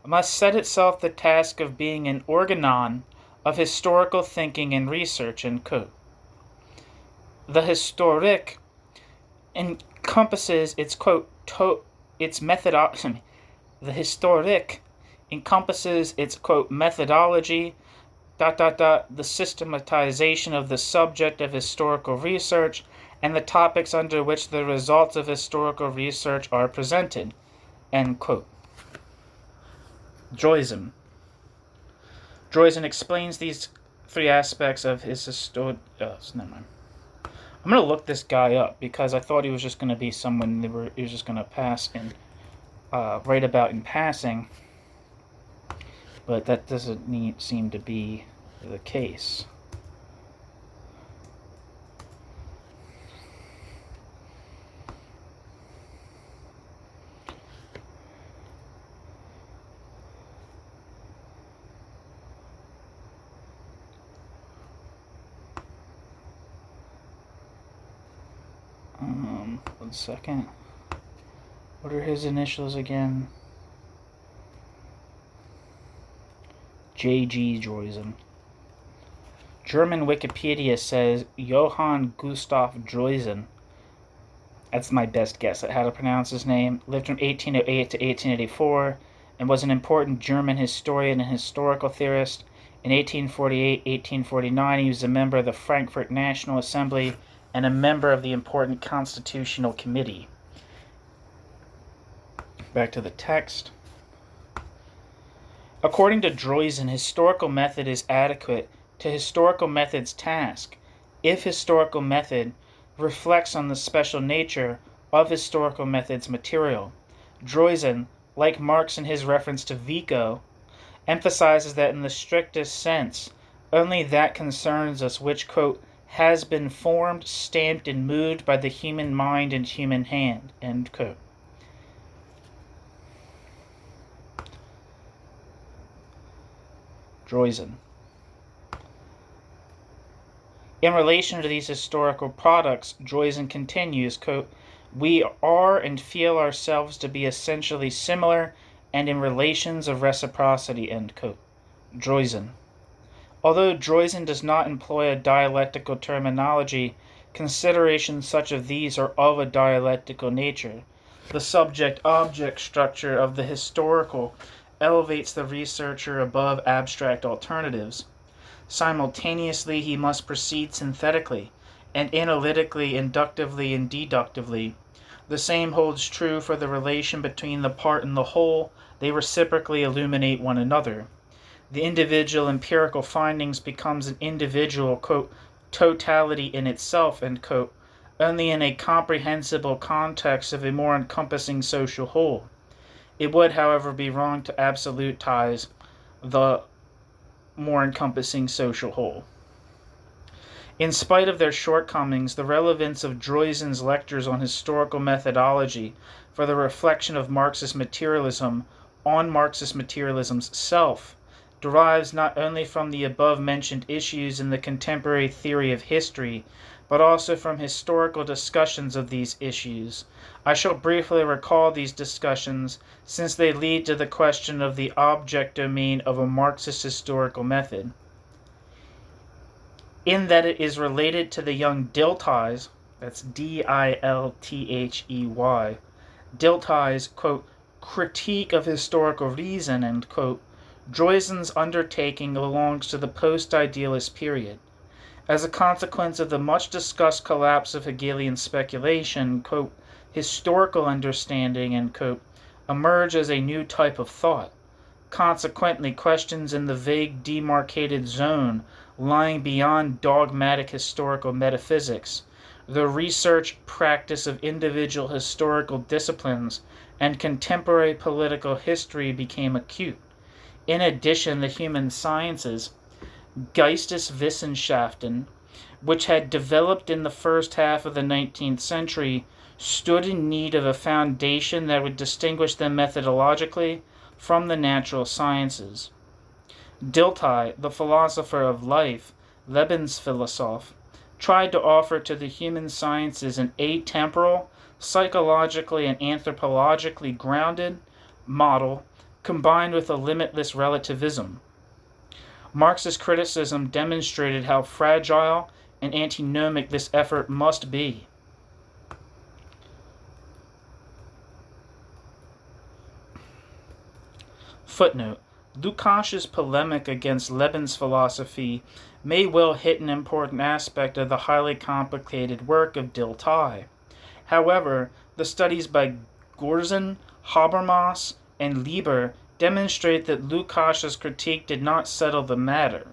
S1: must set itself the task of being an organon of historical thinking and research, end quote. The historique encompasses its, quote, its methodology. The historique encompasses its, quote, methodology, the systematization of the subject of historical research and the topics under which the results of historical research are presented, end quote. Droysen explains these three aspects of his never mind. I'm going to look this guy up because I thought he was just going to be someone he was just going to pass and write about in passing, but that doesn't seem to be the case. One second. What are his initials again? J.G. Droysen. German Wikipedia says Johann Gustav Droysen. That's my best guess at how to pronounce his name. Lived from 1808 to 1884 and was an important German historian and historical theorist. In 1848-1849, he was a member of the Frankfurt National Assembly and a member of the important Constitutional Committee. Back to the text. According to Droysen, historical method is adequate to historical method's task if historical method reflects on the special nature of historical method's material. Droysen, like Marx in his reference to Vico, emphasizes that in the strictest sense, only that concerns us which, quote, has been formed, stamped, and moved by the human mind and human hand, end quote. Droysen. In relation to these historical products, Droysen continues, quote, we are and feel ourselves to be essentially similar and in relations of reciprocity, end quote. Droysen. Although Droysen does not employ a dialectical terminology, considerations such as these are of a dialectical nature. The subject-object structure of the historical elevates the researcher above abstract alternatives. Simultaneously, he must proceed synthetically and analytically, inductively, and deductively. The same holds true for the relation between the part and the whole. They reciprocally illuminate one another. The individual empirical findings becomes an individual, quote, totality in itself, end quote, only in a comprehensible context of a more encompassing social whole. It would, however, be wrong to absolutize the more encompassing social whole. In spite of their shortcomings, the relevance of Droysen's lectures on historical methodology for the reflection of Marxist materialism on Marxist materialism's self derives not only from the above-mentioned issues in the contemporary theory of history, but also from historical discussions of these issues. I shall briefly recall these discussions, since they lead to the question of the object domain of a Marxist historical method. In that it is related to the young Dilthey's, that's D-I-L-T-H-E-Y, Dilthey's, quote, critique of historical reason, end quote, Droysen's undertaking belongs to the post-idealist period. As a consequence of the much-discussed collapse of Hegelian speculation, quote, historical understanding, end quote, emerge as a new type of thought. Consequently, questions in the vague demarcated zone lying beyond dogmatic historical metaphysics the research practice of individual historical disciplines and contemporary political history became acute. In addition, the human sciences, Geisteswissenschaften, which had developed in the first half of the 19th century, stood in need of a foundation that would distinguish them methodologically from the natural sciences. Dilthey, the philosopher of life, Lebensphilosoph, tried to offer to the human sciences an atemporal, psychologically and anthropologically grounded model combined with a limitless relativism. Marxist criticism demonstrated how fragile and antinomic this effort must be. Footnote: Lukács's polemic against Lebensphilosophy may well hit an important aspect of the highly complicated work of Dilthey. However, the studies by Gorsen, Habermas, and Lieber demonstrate that Lukács's critique did not settle the matter.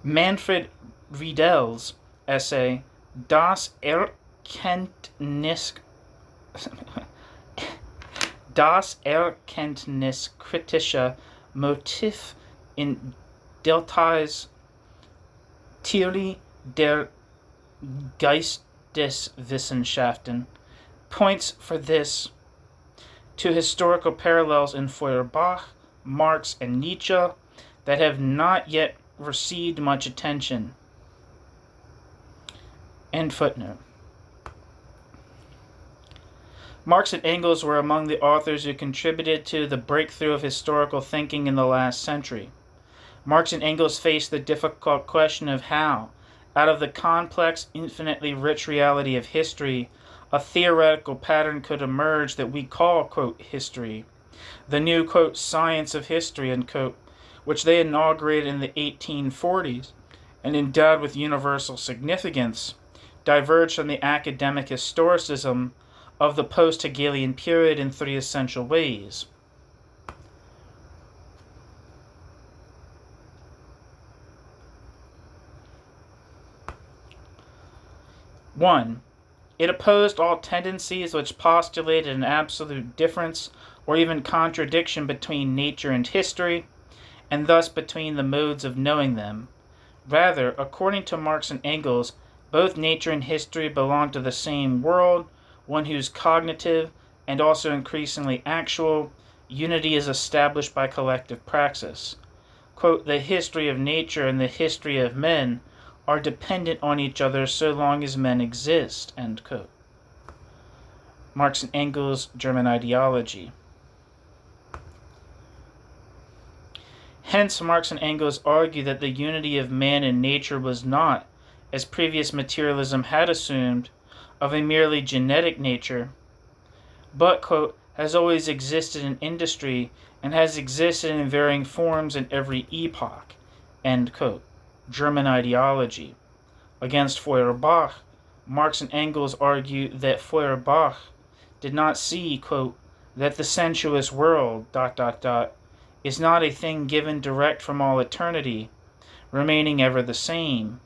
S1: Manfred Riedel's essay, Das erkenntniskritische Motiv in Diltheys Theorie der Geisteswissenschaften, points for this to historical parallels in Feuerbach, Marx, and Nietzsche that have not yet received much attention. End footnote. Marx and Engels were among the authors who contributed to the breakthrough of historical thinking in the last century. Marx and Engels faced the difficult question of how, out of the complex, infinitely rich reality of history, a theoretical pattern could emerge that we call, quote, history, the new, quote, science of history, end quote, which they inaugurated in the 1840s and endowed with universal significance, diverged from the academic historicism of the post-Hegelian period in three essential ways. One, it opposed all tendencies which postulated an absolute difference or even contradiction between nature and history, and thus between the modes of knowing them. Rather, according to Marx and Engels, both nature and history belong to the same world, one whose cognitive, and also increasingly actual, unity is established by collective praxis. Quote, the history of nature and the history of men are dependent on each other so long as men exist, end quote. Marx and Engels, German Ideology. Hence, Marx and Engels argue that the unity of man and nature was not, as previous materialism had assumed, of a merely genetic nature, but, quote, has always existed in industry and has existed in varying forms in every epoch, end quote. German Ideology. Against Feuerbach, Marx and Engels argue that Feuerbach did not see, quote, that the sensuous world, is not a thing given direct from all eternity, remaining ever the same,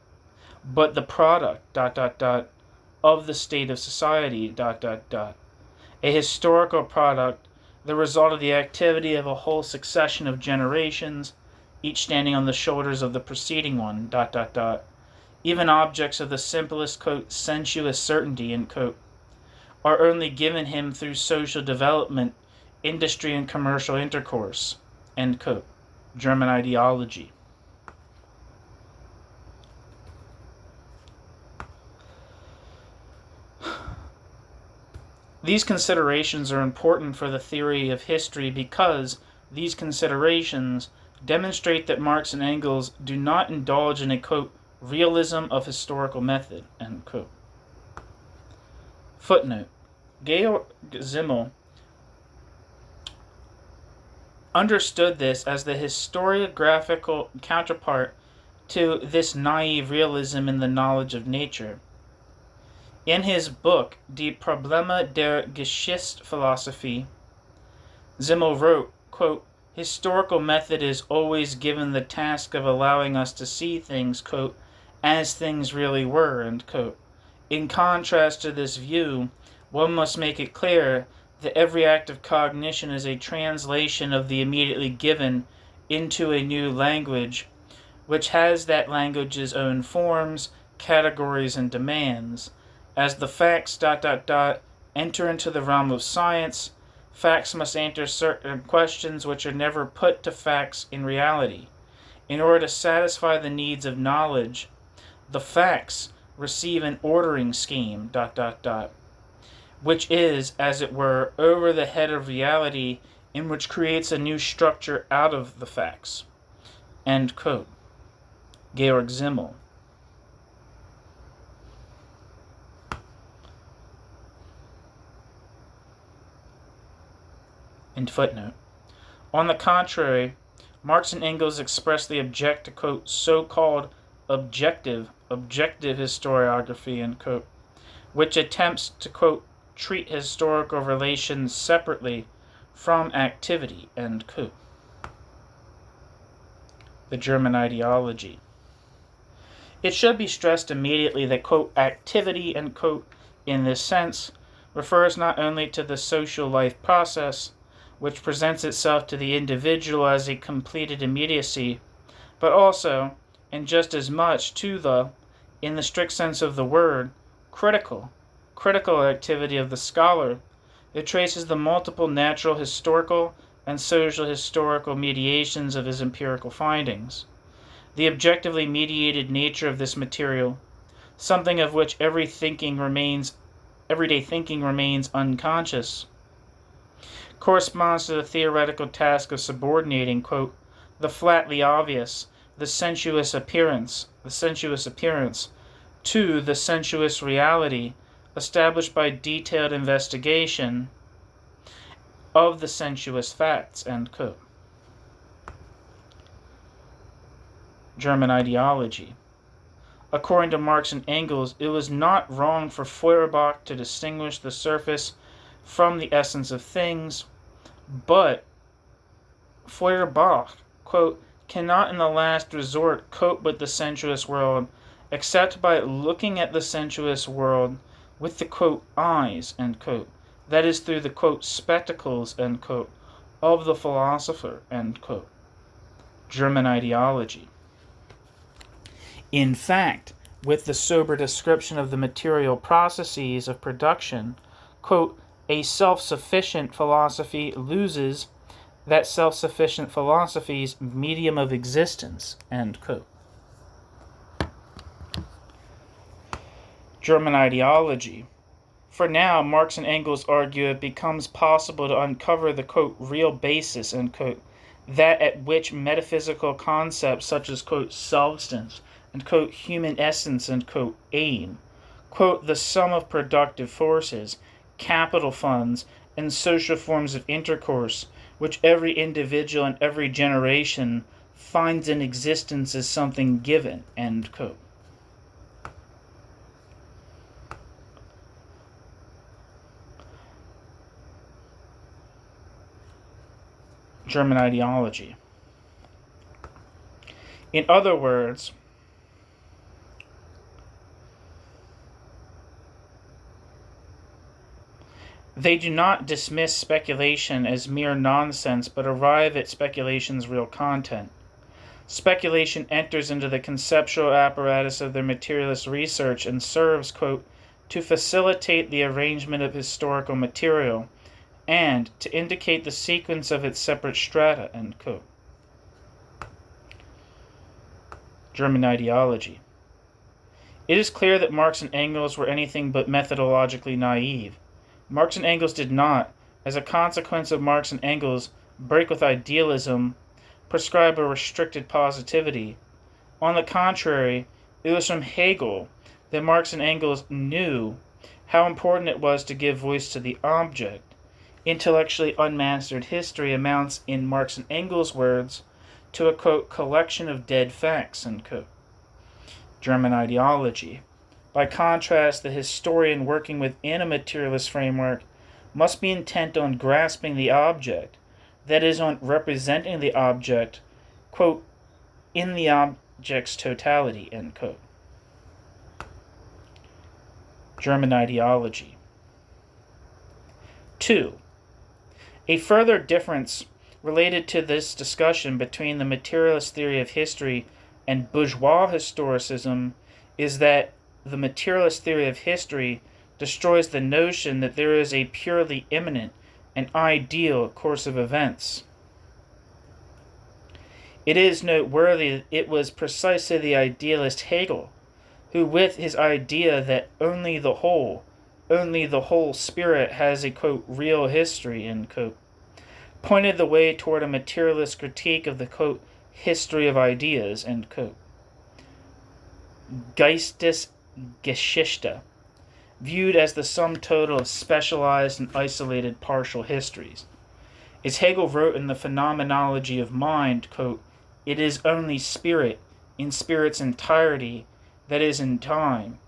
S1: but the product, of the state of society, a historical product, the result of the activity of a whole succession of generations, each standing on the shoulders of the preceding one, even objects of the simplest, quote, sensuous certainty, end quote, are only given him through social development, industry, and commercial intercourse, end quote. German Ideology. These considerations are important for the theory of history because these considerations demonstrate that Marx and Engels do not indulge in a, quote, realism of historical method, end quote. Footnote. Georg Simmel understood this as the historiographical counterpart to this naive realism in the knowledge of nature. In his book, Die Probleme der Geschichtsphilosophie, Simmel wrote, quote, historical method is always given the task of allowing us to see things, quote, as things really were, end quote. In contrast to this view, one must make it clear that every act of cognition is a translation of the immediately given into a new language, which has that language's own forms, categories, and demands. As the facts ... enter into the realm of science, facts must answer certain questions which are never put to facts in reality. In order to satisfy the needs of knowledge, the facts receive an ordering scheme ... which is, as it were, over the head of reality, and which creates a new structure out of the facts. End quote. Georg Simmel. End footnote. On the contrary, Marx and Engels expressly object to, quote, so-called objective historiography, end quote, which attempts to, quote, treat historical relations separately from activity, end quote. The German ideology. It should be stressed immediately that, quote, activity, end quote, in this sense, refers not only to the social life process, which presents itself to the individual as a completed immediacy, but also, and just as much, to the, in the strict sense of the word, critical activity of the scholar. It traces the multiple natural, historical, and social historical mediations of his empirical findings. The objectively mediated nature of this material, something of which everyday thinking remains unconscious, corresponds to the theoretical task of subordinating, quote, the flatly obvious, the sensuous appearance, to the sensuous reality established by detailed investigation of the sensuous facts, end quote. German ideology. According to Marx and Engels, it was not wrong for Feuerbach to distinguish the surface from the essence of things, but Feuerbach, quote, cannot in the last resort cope with the sensuous world except by looking at the sensuous world with the, quote, eyes, end quote, that is through the, quote, spectacles, end quote, of the philosopher, end quote. German ideology. In fact, with the sober description of the material processes of production, quote, a self-sufficient philosophy loses that self-sufficient philosophy's medium of existence, end quote. German ideology. For now, Marx and Engels argue it becomes possible to uncover the, quote, real basis, end quote, that at which metaphysical concepts such as, quote, substance, and, quote, human essence, and, quote, aim, quote, the sum of productive forces, capital funds, and social forms of intercourse, which every individual and every generation finds in existence as something given, end quote. German ideology. In other words, they do not dismiss speculation as mere nonsense, but arrive at speculation's real content. Speculation enters into the conceptual apparatus of their materialist research and serves, quote, to facilitate the arrangement of historical material and to indicate the sequence of its separate strata, end quote. German ideology. It is clear that Marx and Engels were anything but methodologically naive. Marx and Engels did not, as a consequence of Marx and Engels' break with idealism, prescribe a restricted positivity. On the contrary, it was from Hegel that Marx and Engels knew how important it was to give voice to the object. Intellectually unmastered history amounts, in Marx and Engels' words, to a, quote, collection of dead facts, end quote. German ideology. By contrast, the historian working within a materialist framework must be intent on grasping the object, that is, on representing the object, quote, in the object's totality, end quote. German ideology. 2. A further difference related to this discussion between the materialist theory of history and bourgeois historicism is that the materialist theory of history destroys the notion that there is a purely immanent and ideal course of events. It is noteworthy that it was precisely the idealist Hegel who, with his idea that only the whole spirit has a, quote, real history, end quote, pointed the way toward a materialist critique of the, quote, history of ideas, end quote. Geistesgeschichte, viewed as the sum total of specialized and isolated partial histories. As Hegel wrote in the Phenomenology of Mind, quote, it is only spirit, in spirit's entirety, that is in time,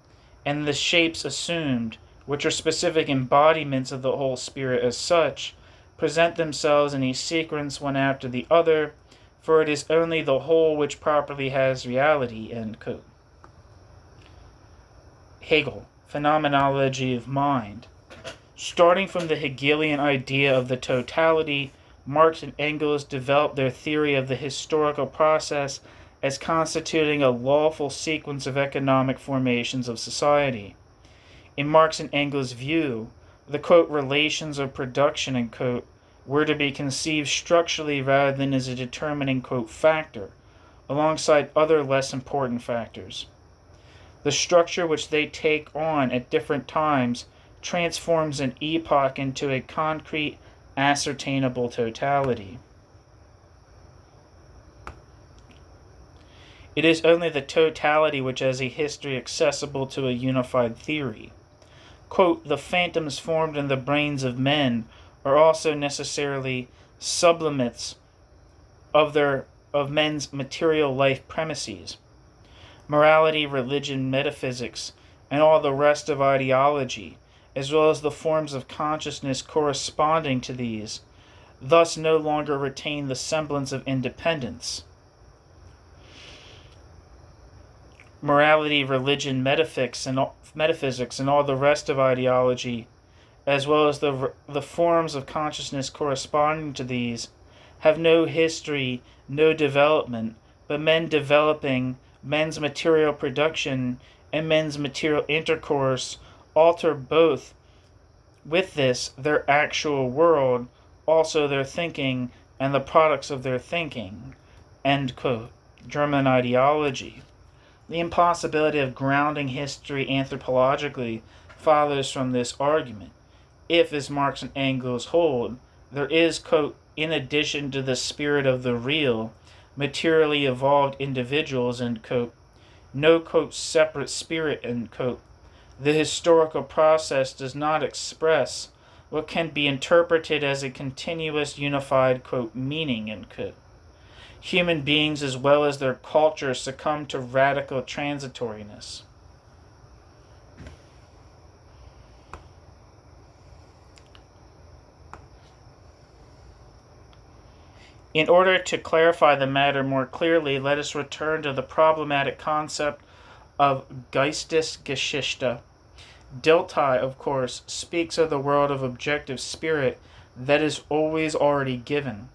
S1: and the shapes assumed, which are specific embodiments of the whole spirit as such, present themselves in a sequence one after the other, for it is only the whole which properly has reality, end quote. Hegel, Phenomenology of Mind. Starting from the Hegelian idea of the totality, Marx and Engels developed their theory of the historical process as constituting a lawful sequence of economic formations of society. In Marx and Engels' view, the, quote, relations of production, end quote, were to be conceived structurally rather than as a determining, quote, factor, alongside other less important factors. The structure which they take on at different times transforms an epoch into a concrete, ascertainable totality. It is only the totality which has a history accessible to a unified theory. Quote, the phantoms formed in the brains of men are also necessarily sublimates of men's material life premises. Morality, religion, metaphysics, and all the rest of ideology, as well as the forms of consciousness corresponding to these, thus no longer retain the semblance of independence. Morality, religion, metaphysics, and all the rest of ideology, as well as the forms of consciousness corresponding to these, have no history, no development, but men developing, men's material production, and men's material intercourse alter both with this their actual world, also their thinking, and the products of their thinking. End quote. German ideology. The impossibility of grounding history anthropologically follows from this argument. If, as Marx and Engels hold, there is, quote, in addition to the spirit of the real, materially evolved individuals, end quote, no, quote, separate spirit, end quote, the historical process does not express what can be interpreted as a continuous unified, quote, meaning, end quote. Human beings as well as their culture succumb to radical transitoriness. In order to clarify the matter more clearly, let us return to the problematic concept of Geistesgeschichte. Dilthey, of course, speaks of the world of objective spirit that is always already given.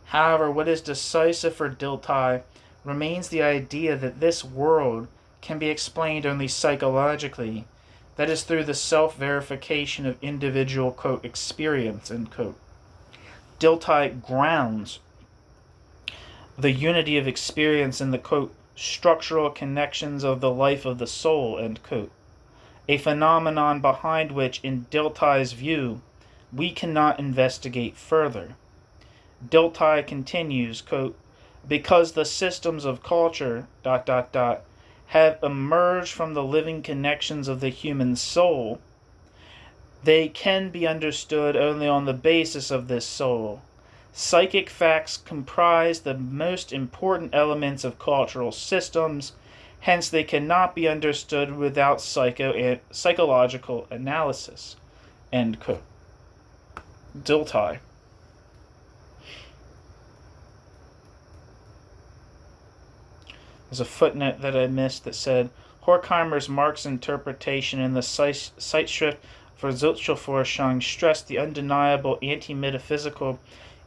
S1: However, what is decisive for Dilthey remains the idea that this world can be explained only psychologically, that is, through the self-verification of individual, quote, experience, end quote. Dilthey grounds the unity of experience in the, quote, structural connections of the life of the soul, end quote, a phenomenon behind which, in Dilthey's view, we cannot investigate further. Dilthey continues, quote, because the systems of culture, ... have emerged from the living connections of the human soul, they can be understood only on the basis of this soul. Psychic facts comprise the most important elements of cultural systems, hence they cannot be understood without psychological analysis. End quote. Dilthey. There's a footnote that I missed that said, Horkheimer's Marx interpretation in the Zeitschrift for Sozialforschung stressed the undeniable anti-metaphysical,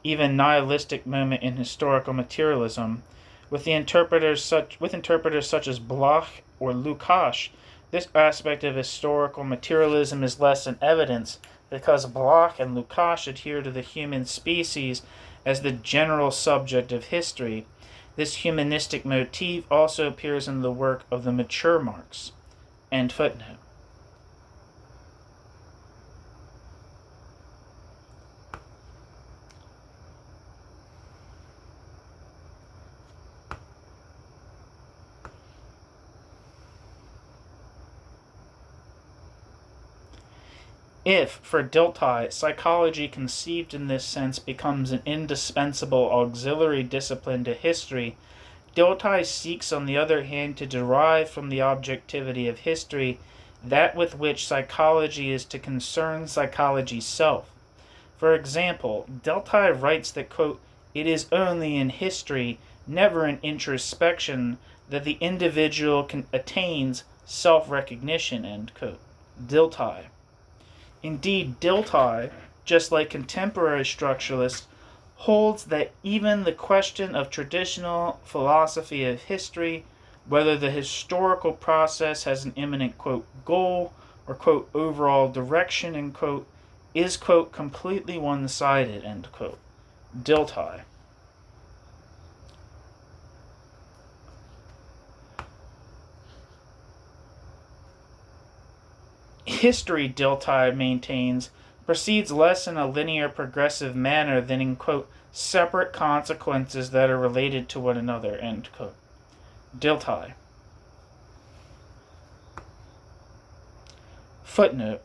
S1: even nihilistic moment in historical materialism. With interpreters such as Bloch or Lukács, this aspect of historical materialism is less in evidence because Bloch and Lukács adhere to the human species as the general subject of history. This humanistic motif also appears in the work of the mature Marx. End footnote. If, for Dilthey, psychology conceived in this sense becomes an indispensable auxiliary discipline to history, Dilthey seeks on the other hand to derive from the objectivity of history that with which psychology is to concern psychology's self. For example, Dilthey writes that, quote, "It is only in history, never in introspection, that the individual attains self-recognition," end quote. Dilthey. Indeed, Dilthey, just like contemporary structuralists, holds that even the question of traditional philosophy of history, whether the historical process has an imminent, quote, "goal" or, quote, "overall direction," end quote, is, quote, "completely one-sided," end quote. Dilthey. History, Dilthey maintains, proceeds less in a linear progressive manner than in, quote, "separate consequences that are related to one another," end quote. Dilthey. Footnote.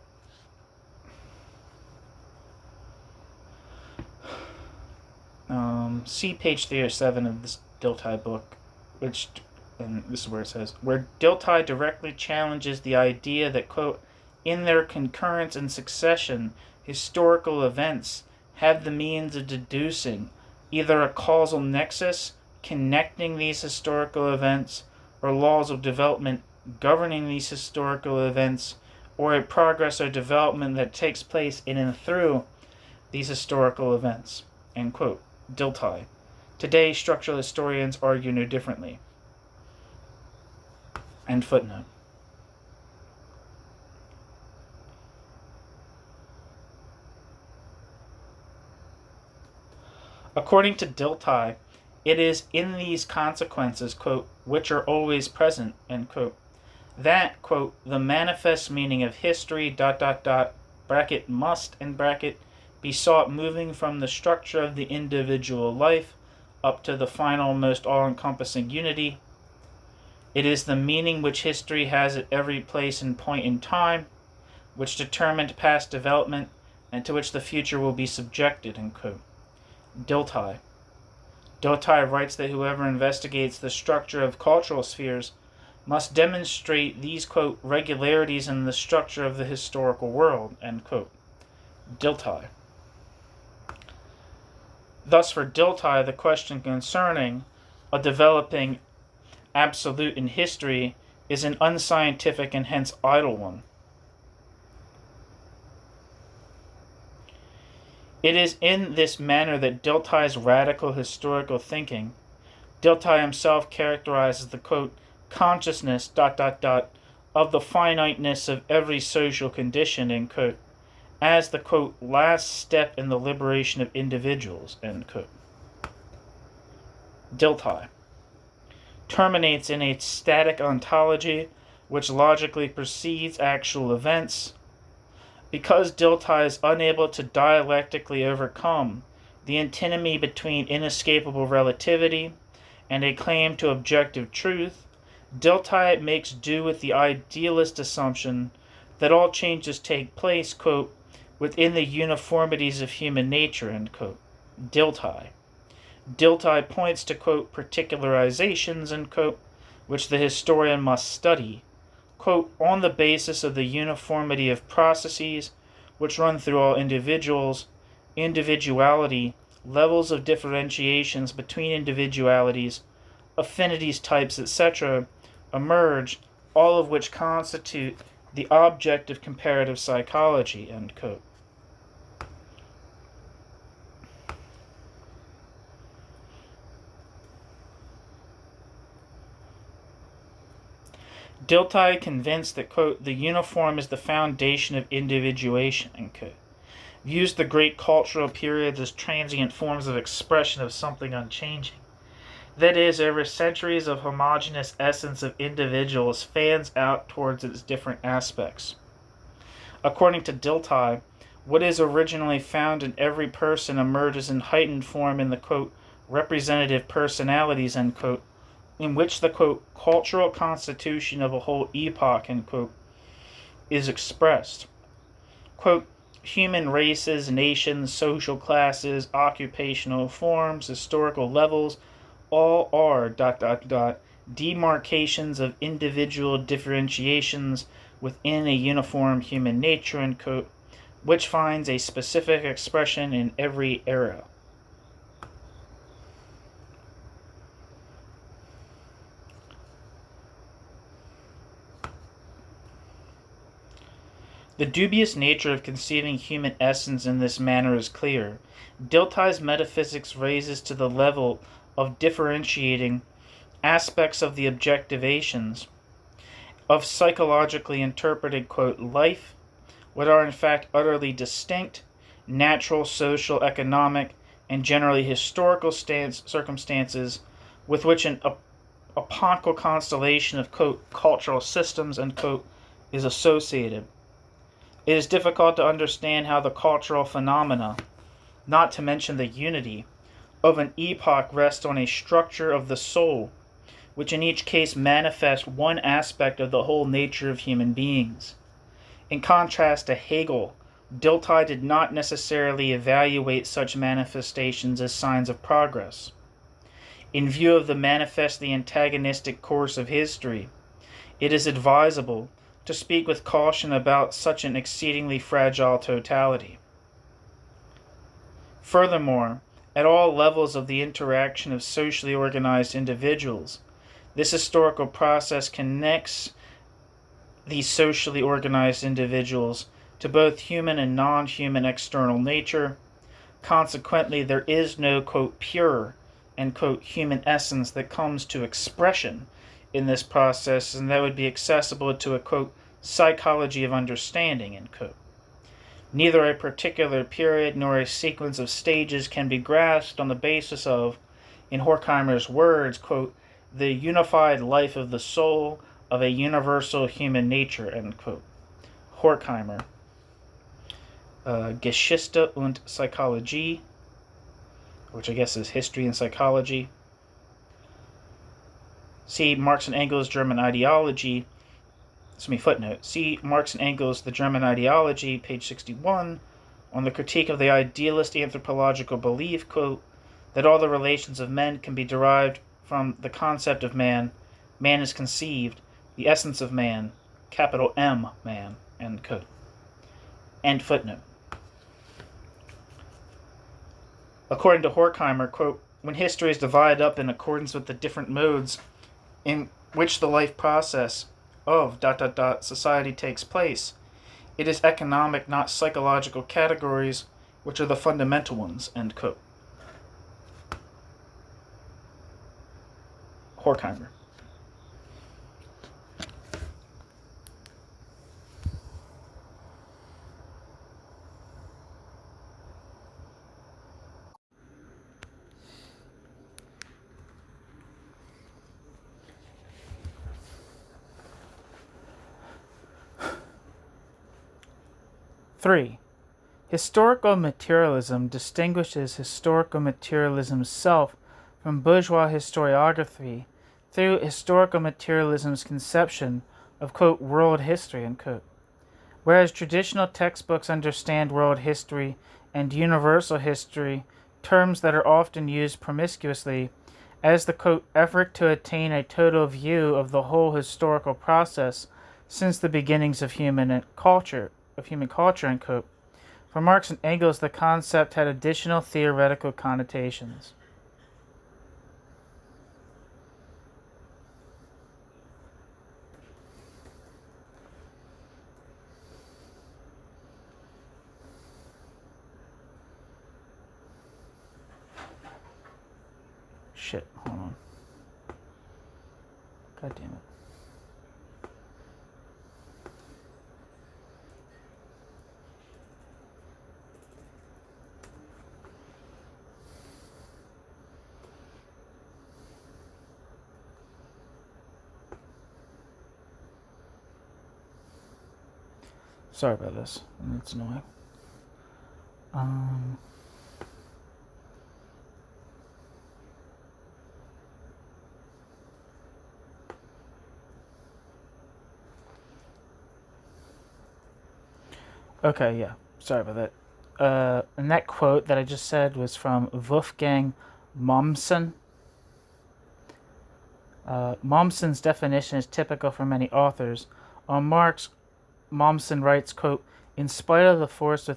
S1: See page 307 of this Dilthey book, and this is where it says, where Dilthey directly challenges the idea that, quote, "in their concurrence and succession, historical events have the means of deducing either a causal nexus connecting these historical events, or laws of development governing these historical events, or a progress or development that takes place in and through these historical events," end quote. Dilthey. Today, structural historians argue no differently. End footnote. According to Dilthey, it is in these consequences, quote, "which are always present," end quote, that, quote, "the manifest meaning of history, bracket, must, end bracket, be sought moving from the structure of the individual life up to the final, most all-encompassing unity. It is the meaning which history has at every place and point in time, which determined past development, and to which the future will be subjected," end quote. Dilthey. Dilthey writes that whoever investigates the structure of cultural spheres must demonstrate these, quote, "regularities in the structure of the historical world," end quote. Dilthey. Thus, for Dilthey, the question concerning a developing absolute in history is an unscientific and hence idle one. It is in this manner that Dilthey's radical historical thinking, Dilthey himself characterizes the, quote, "consciousness, of the finiteness of every social condition," end quote, as the, quote, "last step in the liberation of individuals," end quote. Dilthey terminates in a static ontology which logically precedes actual events. Because Dilthey is unable to dialectically overcome the antinomy between inescapable relativity and a claim to objective truth, Dilthey makes do with the idealist assumption that all changes take place, quote, "within the uniformities of human nature," end quote. Dilthey. Dilthey points to, quote, "particularizations," end quote, which the historian must study, quote, "on the basis of the uniformity of processes which run through all individuals, individuality, levels of differentiations between individualities, affinities, types, etc., emerge, all of which constitute the object of comparative psychology, end quote. Dilthey convinced that, quote, the uniform is the foundation of individuation, end quote. Views the great cultural periods as transient forms of expression of something unchanging. That is, over centuries of homogeneous essence of individuals fans out towards its different aspects. According to Dilthey, what is originally found in every person emerges in heightened form in the, quote, representative personalities, end quote, in which the, quote, cultural constitution of a whole epoch, end quote, is expressed. Quote, human races, nations, social classes, occupational forms, historical levels, all are ... demarcations of individual differentiations within a uniform human nature, end quote, which finds a specific expression in every era. The dubious nature of conceiving human essence in this manner is clear. Dilthey's metaphysics raises to the level of differentiating aspects of the objectivations of psychologically interpreted, quote, life, what are in fact utterly distinct, natural, social, economic, and generally historical circumstances with which an epochal constellation of, quote, cultural systems, end quote, is associated. It is difficult to understand how the cultural phenomena, not to mention the unity, of an epoch rest on a structure of the soul, which in each case manifests one aspect of the whole nature of human beings. In contrast to Hegel, Dilthey did not necessarily evaluate such manifestations as signs of progress. In view of the manifestly antagonistic course of history, it is advisable to speak with caution about such an exceedingly fragile totality. Furthermore, at all levels of the interaction of socially organized individuals, this historical process connects these socially organized individuals to both human and non-human external nature. Consequently, there is no, quote, pure, end quote, human essence that comes to expression in this process, and that would be accessible to a, quote, psychology of understanding, end quote. Neither a particular period nor a sequence of stages can be grasped on the basis of, in Horkheimer's words, quote, the unified life of the soul of a universal human nature, end quote. Horkheimer, Geschichte und Psychologie, which I guess is history and psychology. See Marx and Engels' German ideology. Footnote. See Marx and Engels, The German Ideology, page 61, on the critique of the idealist anthropological belief, quote, that all the relations of men can be derived from the concept of man. Man is conceived, the essence of man, capital M, man, end quote. End footnote. According to Horkheimer, quote, when history is divided up in accordance with the different modes in which the life process of ... society takes place, it is economic, not psychological categories which are the fundamental ones, end quote. Horkheimer. Three. Historical materialism distinguishes historical materialism's self from bourgeois historiography through historical materialism's conception of, quote, world history, end quote. Whereas traditional textbooks understand world history and universal history, terms that are often used promiscuously, as the, quote, effort to attain a total view of the whole historical process since the beginnings of human culture, end quote. For Marx and Engels, the concept had additional theoretical connotations. shit, hold on. God damn it. Sorry about this. It's annoying. Okay, yeah. Sorry about that. And that quote that I just said was from Wolfgang Mommsen. Mommsen's definition is typical for many authors. On Marx, Mommsen writes, quote, in spite of the force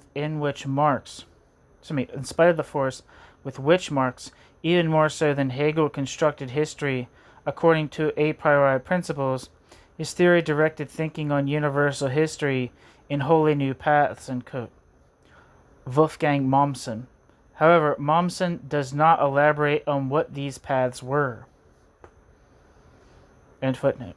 S1: with which Marx, even more so than Hegel constructed history according to a priori principles, his theory directed thinking on universal history in wholly new paths, end quote. Wolfgang Mommsen. However, Mommsen does not elaborate on what these paths were. End footnote.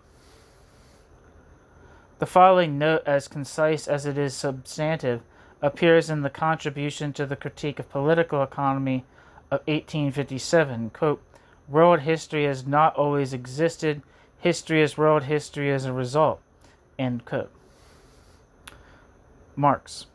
S1: The following note, as concise as it is substantive, appears in the contribution to the Critique of Political Economy of 1857. Quote, world history has not always existed. History is world history as a result. End quote. Marx.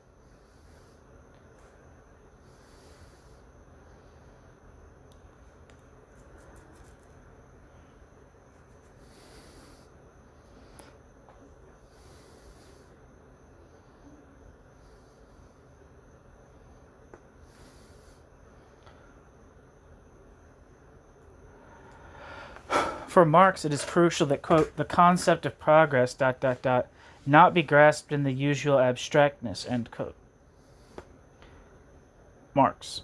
S1: For Marx, it is crucial that, quote, the concept of progress, not be grasped in the usual abstractness, end quote. Marx.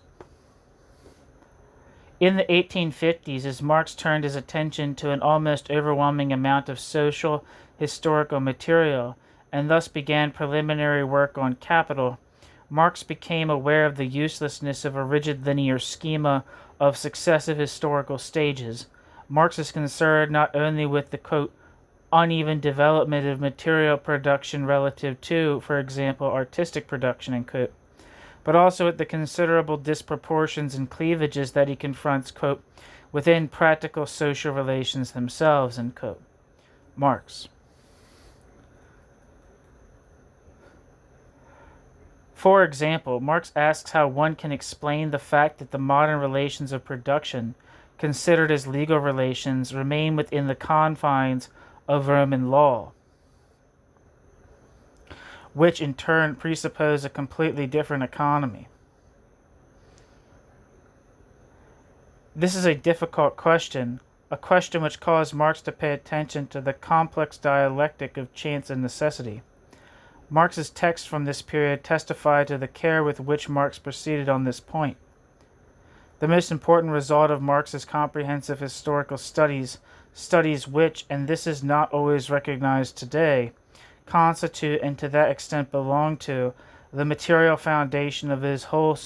S1: In the 1850s, as Marx turned his attention to an almost overwhelming amount of social, historical material, and thus began preliminary work on Capital, Marx became aware of the uselessness of a rigid linear schema of successive historical stages. Marx is concerned not only with the, quote, uneven development of material production relative to, for example, artistic production, end quote, but also with the considerable disproportions and cleavages that he confronts, quote, within practical social relations themselves, end quote. Marx. For example, Marx asks how one can explain the fact that the modern relations of production, considered as legal relations, remain within the confines of Roman law, which in turn presuppose a completely different economy. This is a difficult question, a question which caused Marx to pay attention to the complex dialectic of chance and necessity. Marx's texts from this period testify to the care with which Marx proceeded on this point. The most important result of Marx's comprehensive historical studies which, and this is not always recognized today, constitute and to that extent belong to the material foundation of his whole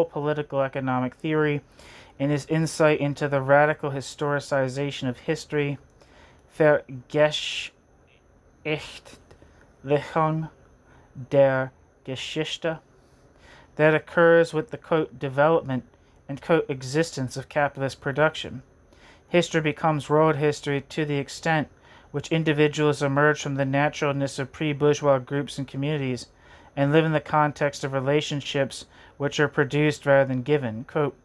S1: political economic theory and his insight into the radical historicization of history, Vergeschichtlichung der Geschichte, that occurs with the, quote, development and, quote, existence of capitalist production. History becomes world history to the extent which individuals emerge from the naturalness of pre-bourgeois groups and communities and live in the context of relationships which are produced rather than given. Quote,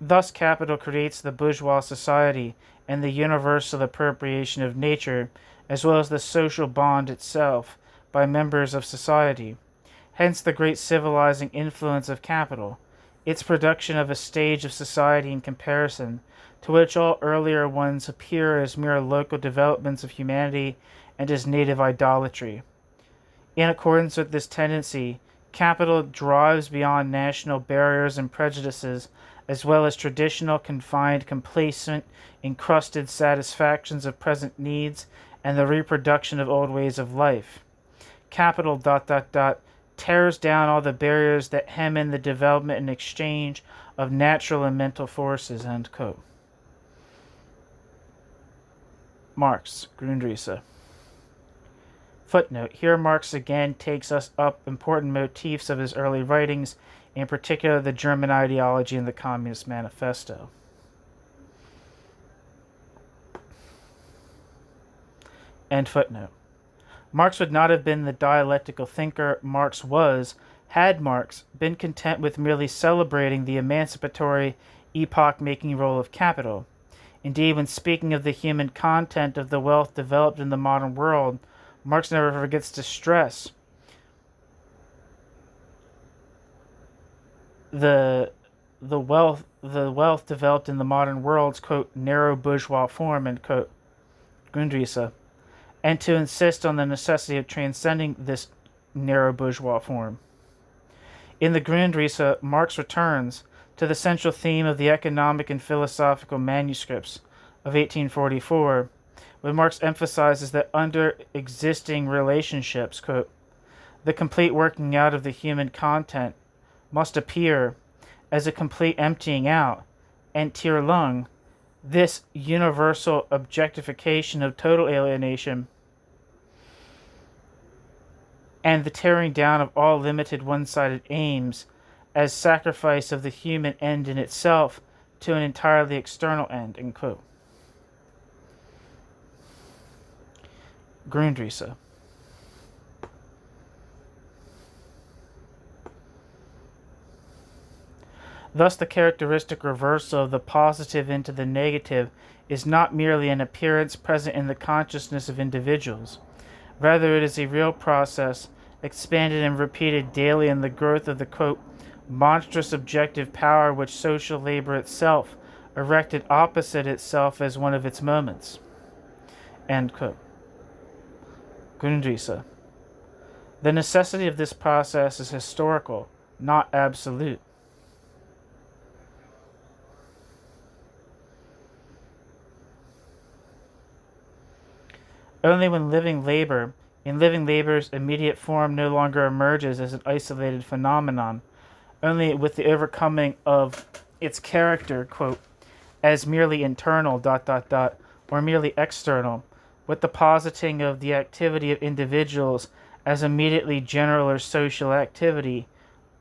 S1: thus capital creates the bourgeois society and the universal appropriation of nature, as well as the social bond itself, by members of society. Hence the great civilizing influence of capital, its production of a stage of society in comparison, to which all earlier ones appear as mere local developments of humanity and as native idolatry. In accordance with this tendency, capital drives beyond national barriers and prejudices, as well as traditional, confined, complacent, encrusted satisfactions of present needs and the reproduction of old ways of life. Capital ... tears down all the barriers that hem in the development and exchange of natural and mental forces, end quote. Marx, Grundrisse. Footnote. Here Marx again takes us up important motifs of his early writings, in particular the German ideology and the Communist Manifesto. End footnote. Marx would not have been the dialectical thinker Marx was had Marx been content with merely celebrating the emancipatory, epoch-making role of capital. Indeed, when speaking of the human content of the wealth developed in the modern world, Marx never forgets to stress the wealth developed in the modern world's, quote, narrow bourgeois form, end quote, Grundrisse, and to insist on the necessity of transcending this narrow bourgeois form. In the Grundrisse, Marx returns to the central theme of the economic and philosophical manuscripts of 1844, when Marx emphasizes that under existing relationships, quote, the complete working out of the human content must appear as a complete emptying out, Enteilung, this universal objectification of total alienation, and the tearing down of all limited one-sided aims as sacrifice of the human end in itself to an entirely external end, end quote. Grundrisse. Thus, the characteristic reversal of the positive into the negative is not merely an appearance present in the consciousness of individuals. Rather, it is a real process, expanded and repeated daily in the growth of the, quote, monstrous objective power which social labor itself erected opposite itself as one of its moments, end quote. Grundrisse. The necessity of this process is historical, not absolute. Only when living labor, in living labor's immediate form, no longer emerges as an isolated phenomenon, only with the overcoming of its character, quote, as merely internal, or merely external, with the positing of the activity of individuals as immediately general or social activity,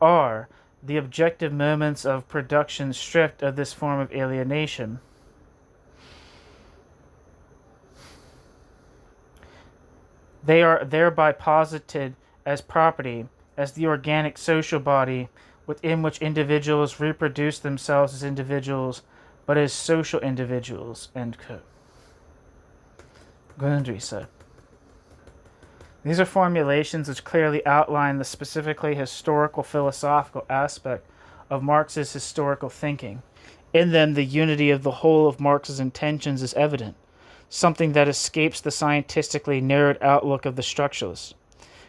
S1: are the objective moments of production stripped of this form of alienation. They are thereby posited as property, as the organic social body within which individuals reproduce themselves as individuals, but as social individuals, end quote. Grundrisse. These are formulations which clearly outline the specifically historical philosophical aspect of Marx's historical thinking. In them, the unity of the whole of Marx's intentions is evident, something that escapes the scientifically narrowed outlook of the structuralists.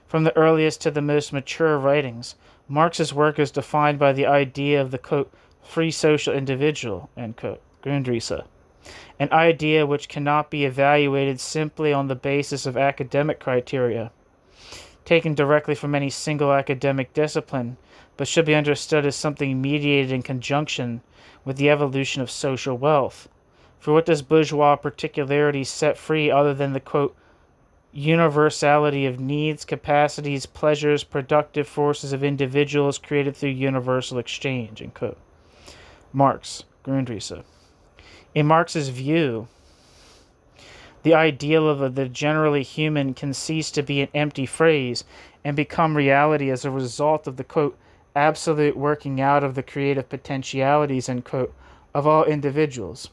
S1: From the earliest to the most mature writings, Marx's work is defined by the idea of the, quote, free social individual, end quote, Grundrisse, an idea which cannot be evaluated simply on the basis of academic criteria, taken directly from any single academic discipline, but should be understood as something mediated in conjunction with the evolution of social wealth. For what does bourgeois particularity set free other than the, quote, universality of needs, capacities, pleasures, productive forces of individuals created through universal exchange, end quote. Marx, Grundrisse. In Marx's view, the ideal of the generally human can cease to be an empty phrase and become reality as a result of the, quote, absolute working out of the creative potentialities, end quote, of all individuals.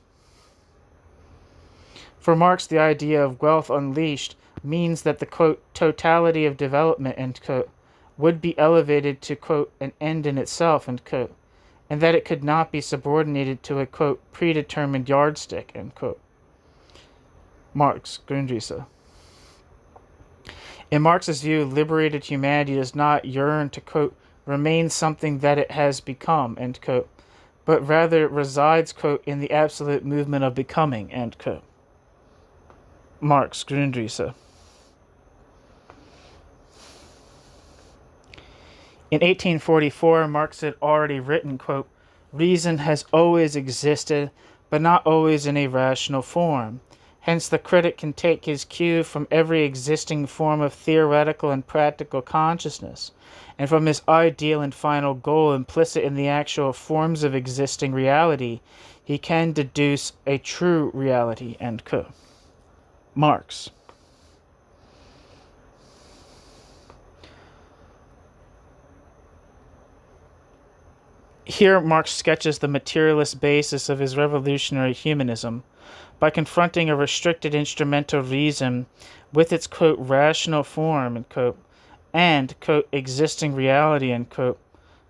S1: For Marx, the idea of wealth unleashed means that the, quote, totality of development, end quote, would be elevated to, quote, an end in itself, end quote, and that it could not be subordinated to a, quote, predetermined yardstick, end quote. Marx, Grundrisse. In Marx's view, liberated humanity does not yearn to, quote, remain something that it has become, end quote, but rather resides, quote, in the absolute movement of becoming, end quote. Marx, Grundrisse. In 1844, Marx had already written, quote, "Reason has always existed, but not always in a rational form. Hence the critic can take his cue from every existing form of theoretical and practical consciousness, and from his ideal and final goal implicit in the actual forms of existing reality, he can deduce a true reality," end quote. Marx. Here Marx sketches the materialist basis of his revolutionary humanism by confronting a restricted instrumental reason with its, quote, "rational form," end quote, and, quote, "existing reality," end quote,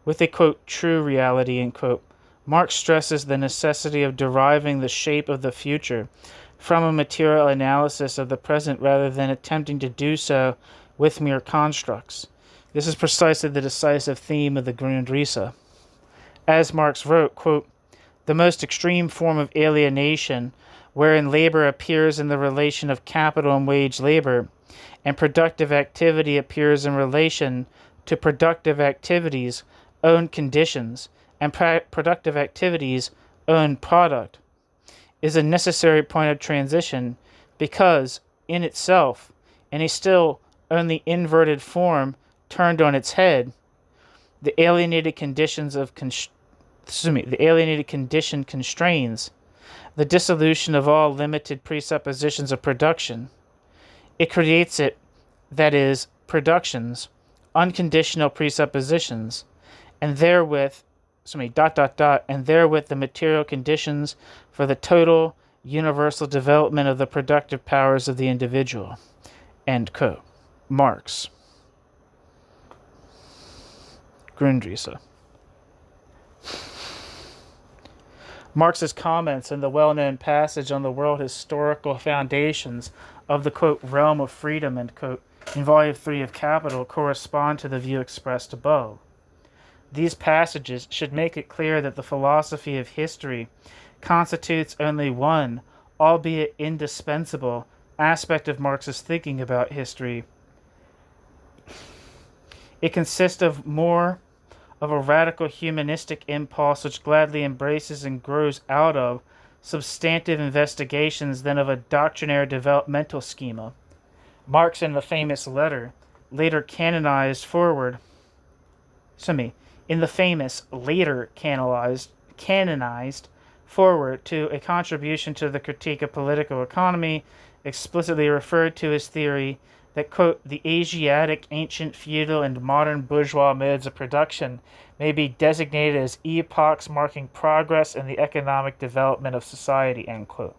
S1: with a, quote, "true reality," end quote. Marx stresses the necessity of deriving the shape of the future from a material analysis of the present rather than attempting to do so with mere constructs. This is precisely the decisive theme of the Grundrisse. As Marx wrote, quote, "The most extreme form of alienation, wherein labor appears in the relation of capital and wage labor, and productive activity appears in relation to productive activities' own conditions, and productive activities' own product, is a necessary point of transition because, in itself, in a still only inverted form turned on its head, the alienated condition constrains the dissolution of all limited presuppositions of production. It creates it, that is, productions, unconditional presuppositions, and therewith, and therewith the material conditions for the total, universal development of the productive powers of the individual." End quote. Marx. Grundrisse. Marx's comments in the well-known passage on the world historical foundations of the, quote, "realm of freedom," end quote, in Volume 3 of Capital correspond to the view expressed above. These passages should make it clear that the philosophy of history constitutes only one, albeit indispensable, aspect of Marx's thinking about history. It consists of more of a radical humanistic impulse which gladly embraces and grows out of substantive investigations than of a doctrinaire developmental schema. Marx, in the famous letter, later canonized forward to a contribution to the critique of political economy, explicitly referred to his theory that, quote, "the Asiatic, ancient, feudal, and modern bourgeois modes of production may be designated as epochs marking progress in the economic development of society," end quote.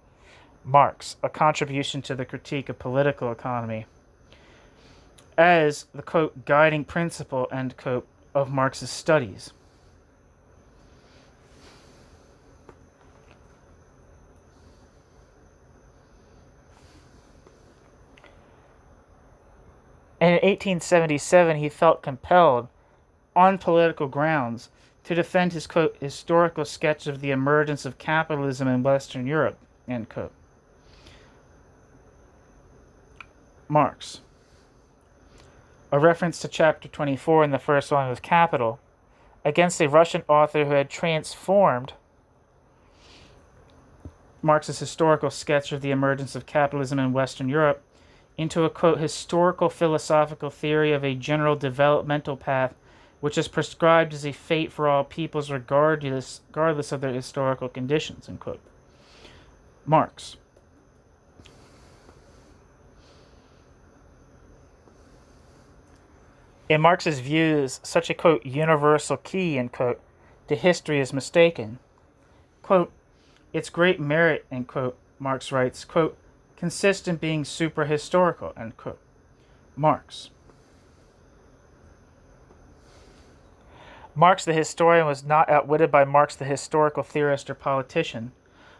S1: Marx, a contribution to the critique of political economy, as the, quote, "guiding principle," end quote, of Marx's studies. And in 1877, he felt compelled, on political grounds, to defend his, quote, "historical sketch of the emergence of capitalism in Western Europe," end quote. Marx. A reference to chapter 24 in the first volume of Capital, against a Russian author who had transformed Marx's historical sketch of the emergence of capitalism in Western Europe into a, quote, "historical philosophical theory of a general developmental path which is prescribed as a fate for all peoples regardless of their historical conditions," end quote. Marx. In Marx's views, such a, quote, "universal key," end quote, to history is mistaken. Quote, "Its great merit," end quote, Marx writes, quote, "consists in being suprahistorical," end quote. Marx. Marx the historian was not outwitted by Marx the historical theorist or politician.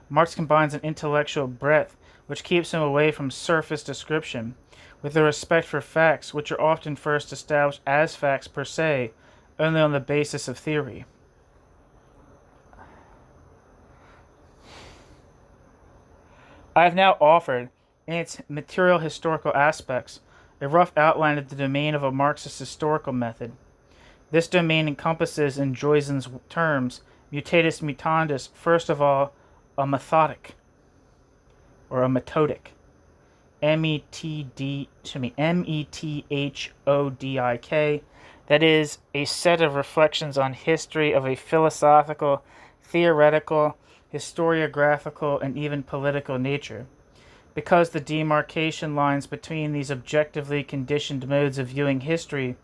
S1: Marx combines an intellectual breadth which keeps him away from surface description, with a respect for facts which are often first established as facts per se, only on the basis of theory. I have now offered, in its material historical aspects, a rough outline of the domain of a Marxist historical method. This domain encompasses, in Joyzen's terms, mutatis mutandis, first of all, a methodic, or a methodik, methodik, that is, a set of reflections on history of a philosophical, theoretical, historiographical, and even political nature. Because the demarcation lines between these objectively conditioned modes of viewing history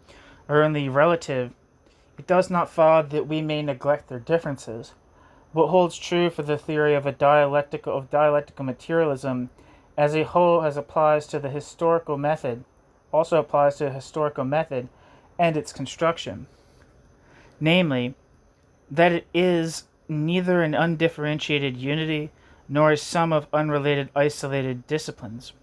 S1: are only relative, it does not follow that we may neglect their differences. What holds true for the theory of dialectical materialism as a whole also applies to the historical method and its construction. Namely, that it is neither an undifferentiated unity nor a sum of unrelated isolated disciplines.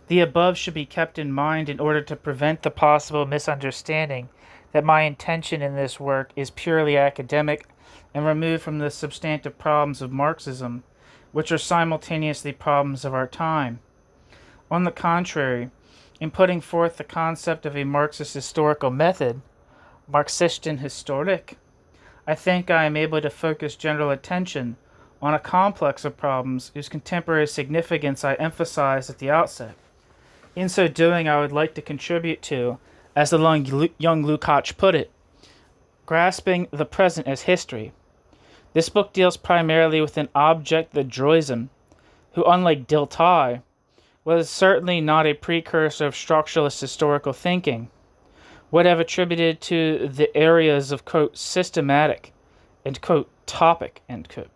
S1: The above should be kept in mind in order to prevent the possible misunderstanding that my intention in this work is purely academic and removed from the substantive problems of Marxism, which are simultaneously problems of our time. On the contrary, in putting forth the concept of a Marxist historical method, Marxisten Historik, I think I am able to focus general attention on a complex of problems whose contemporary significance I emphasized at the outset. In so doing, I would like to contribute to, as the young Lukács put it, grasping the present as history. This book deals primarily with an object that Joyzen, who unlike Dilthey, was certainly not a precursor of structuralist historical thinking, would have attributed to the areas of, quote, systematic and, quote, topic, end quote.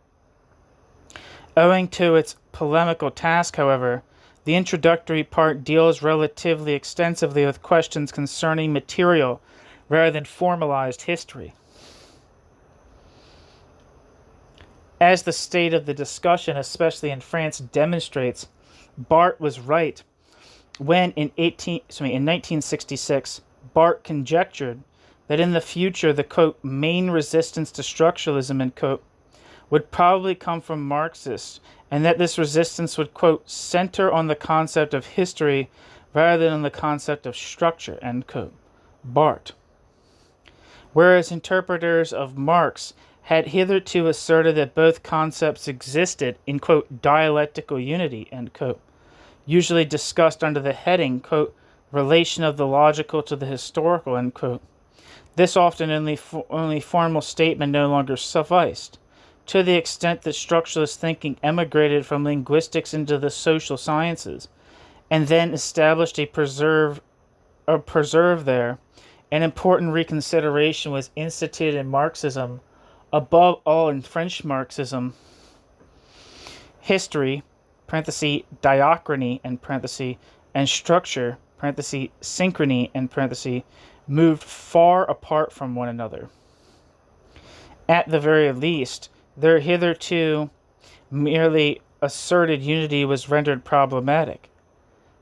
S1: Owing to its polemical task, however, the introductory part deals relatively extensively with questions concerning material rather than formalized history. As the state of the discussion, especially in France, demonstrates, Barthes was right when in 1966, Barthes conjectured that in the future the, quote, main resistance to structuralism, end quote, would probably come from Marxists, and that this resistance would, quote, center on the concept of history rather than on the concept of structure, end quote. Barthes. Whereas interpreters of Marx had hitherto asserted that both concepts existed in, quote, dialectical unity, end quote, usually discussed under the heading, quote, relation of the logical to the historical, end quote. This often only formal statement no longer sufficed. To the extent that structuralist thinking emigrated from linguistics into the social sciences, and then established a preserve there, an important reconsideration was instituted in Marxism, above all in French Marxism. History, parenthesis, diachrony, and parenthesis, and structure, parenthesis, synchrony, and parenthesis, moved far apart from one another. At the very least, their hitherto merely asserted unity was rendered problematic.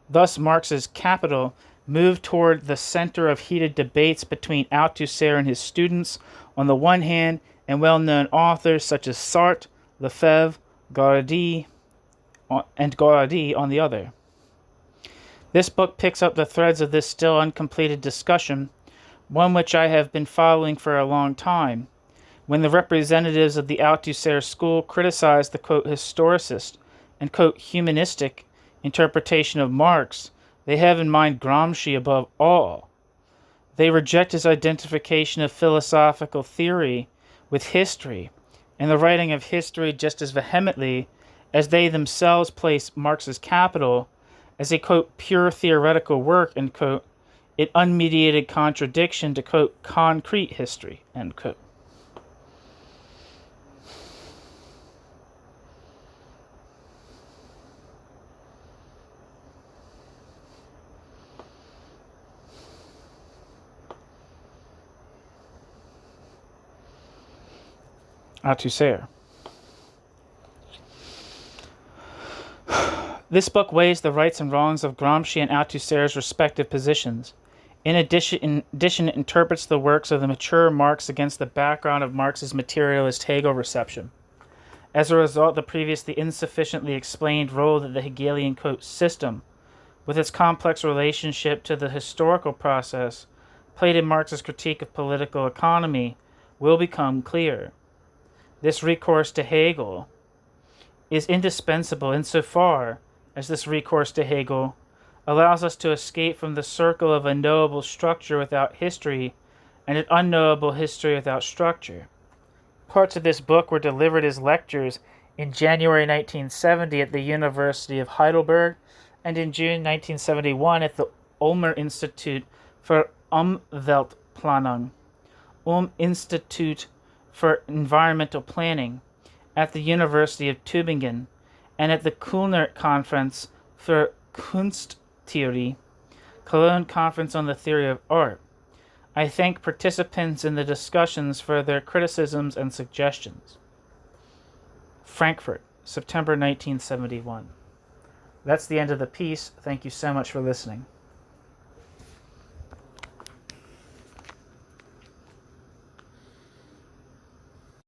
S1: Thus Marx's Capital moved toward the center of heated debates between Althusser and his students on the one hand, and well-known authors such as Sartre, Lefebvre, Guattari on the other. This book picks up the threads of this still uncompleted discussion, one which I have been following for a long time. When the representatives of the Althusser school criticized the, quote, historicist and, quote, humanistic interpretation of Marx, they have in mind Gramsci above all. They reject his identification of philosophical theory with history, and the writing of history just as vehemently as they themselves place Marx's Capital as a, quote, pure theoretical work, end quote, in unmediated contradiction to, quote, concrete history, end quote. Althusser. This book weighs the rights and wrongs of Gramsci and Althusser's respective positions. In addition, it interprets the works of the mature Marx against the background of Marx's materialist Hegel reception. As a result, the previously insufficiently explained role that the Hegelian, quote, system, with its complex relationship to the historical process, played in Marx's critique of political economy will become clear. This recourse to Hegel is indispensable insofar as this recourse to Hegel allows us to escape from the circle of a knowable structure without history and an unknowable history without structure. Parts of this book were delivered as lectures in January 1970 at the University of Heidelberg and in June 1971 at the Ulmer Institute for Umweltplanung, Institute for Environmental Planning, at the University of Tübingen, and at the Kulner Conference for Kunsttheorie, Cologne Conference on the Theory of Art. I thank participants in the discussions for their criticisms and suggestions. Frankfurt, September 1971. That's the end of the piece. Thank you so much for listening.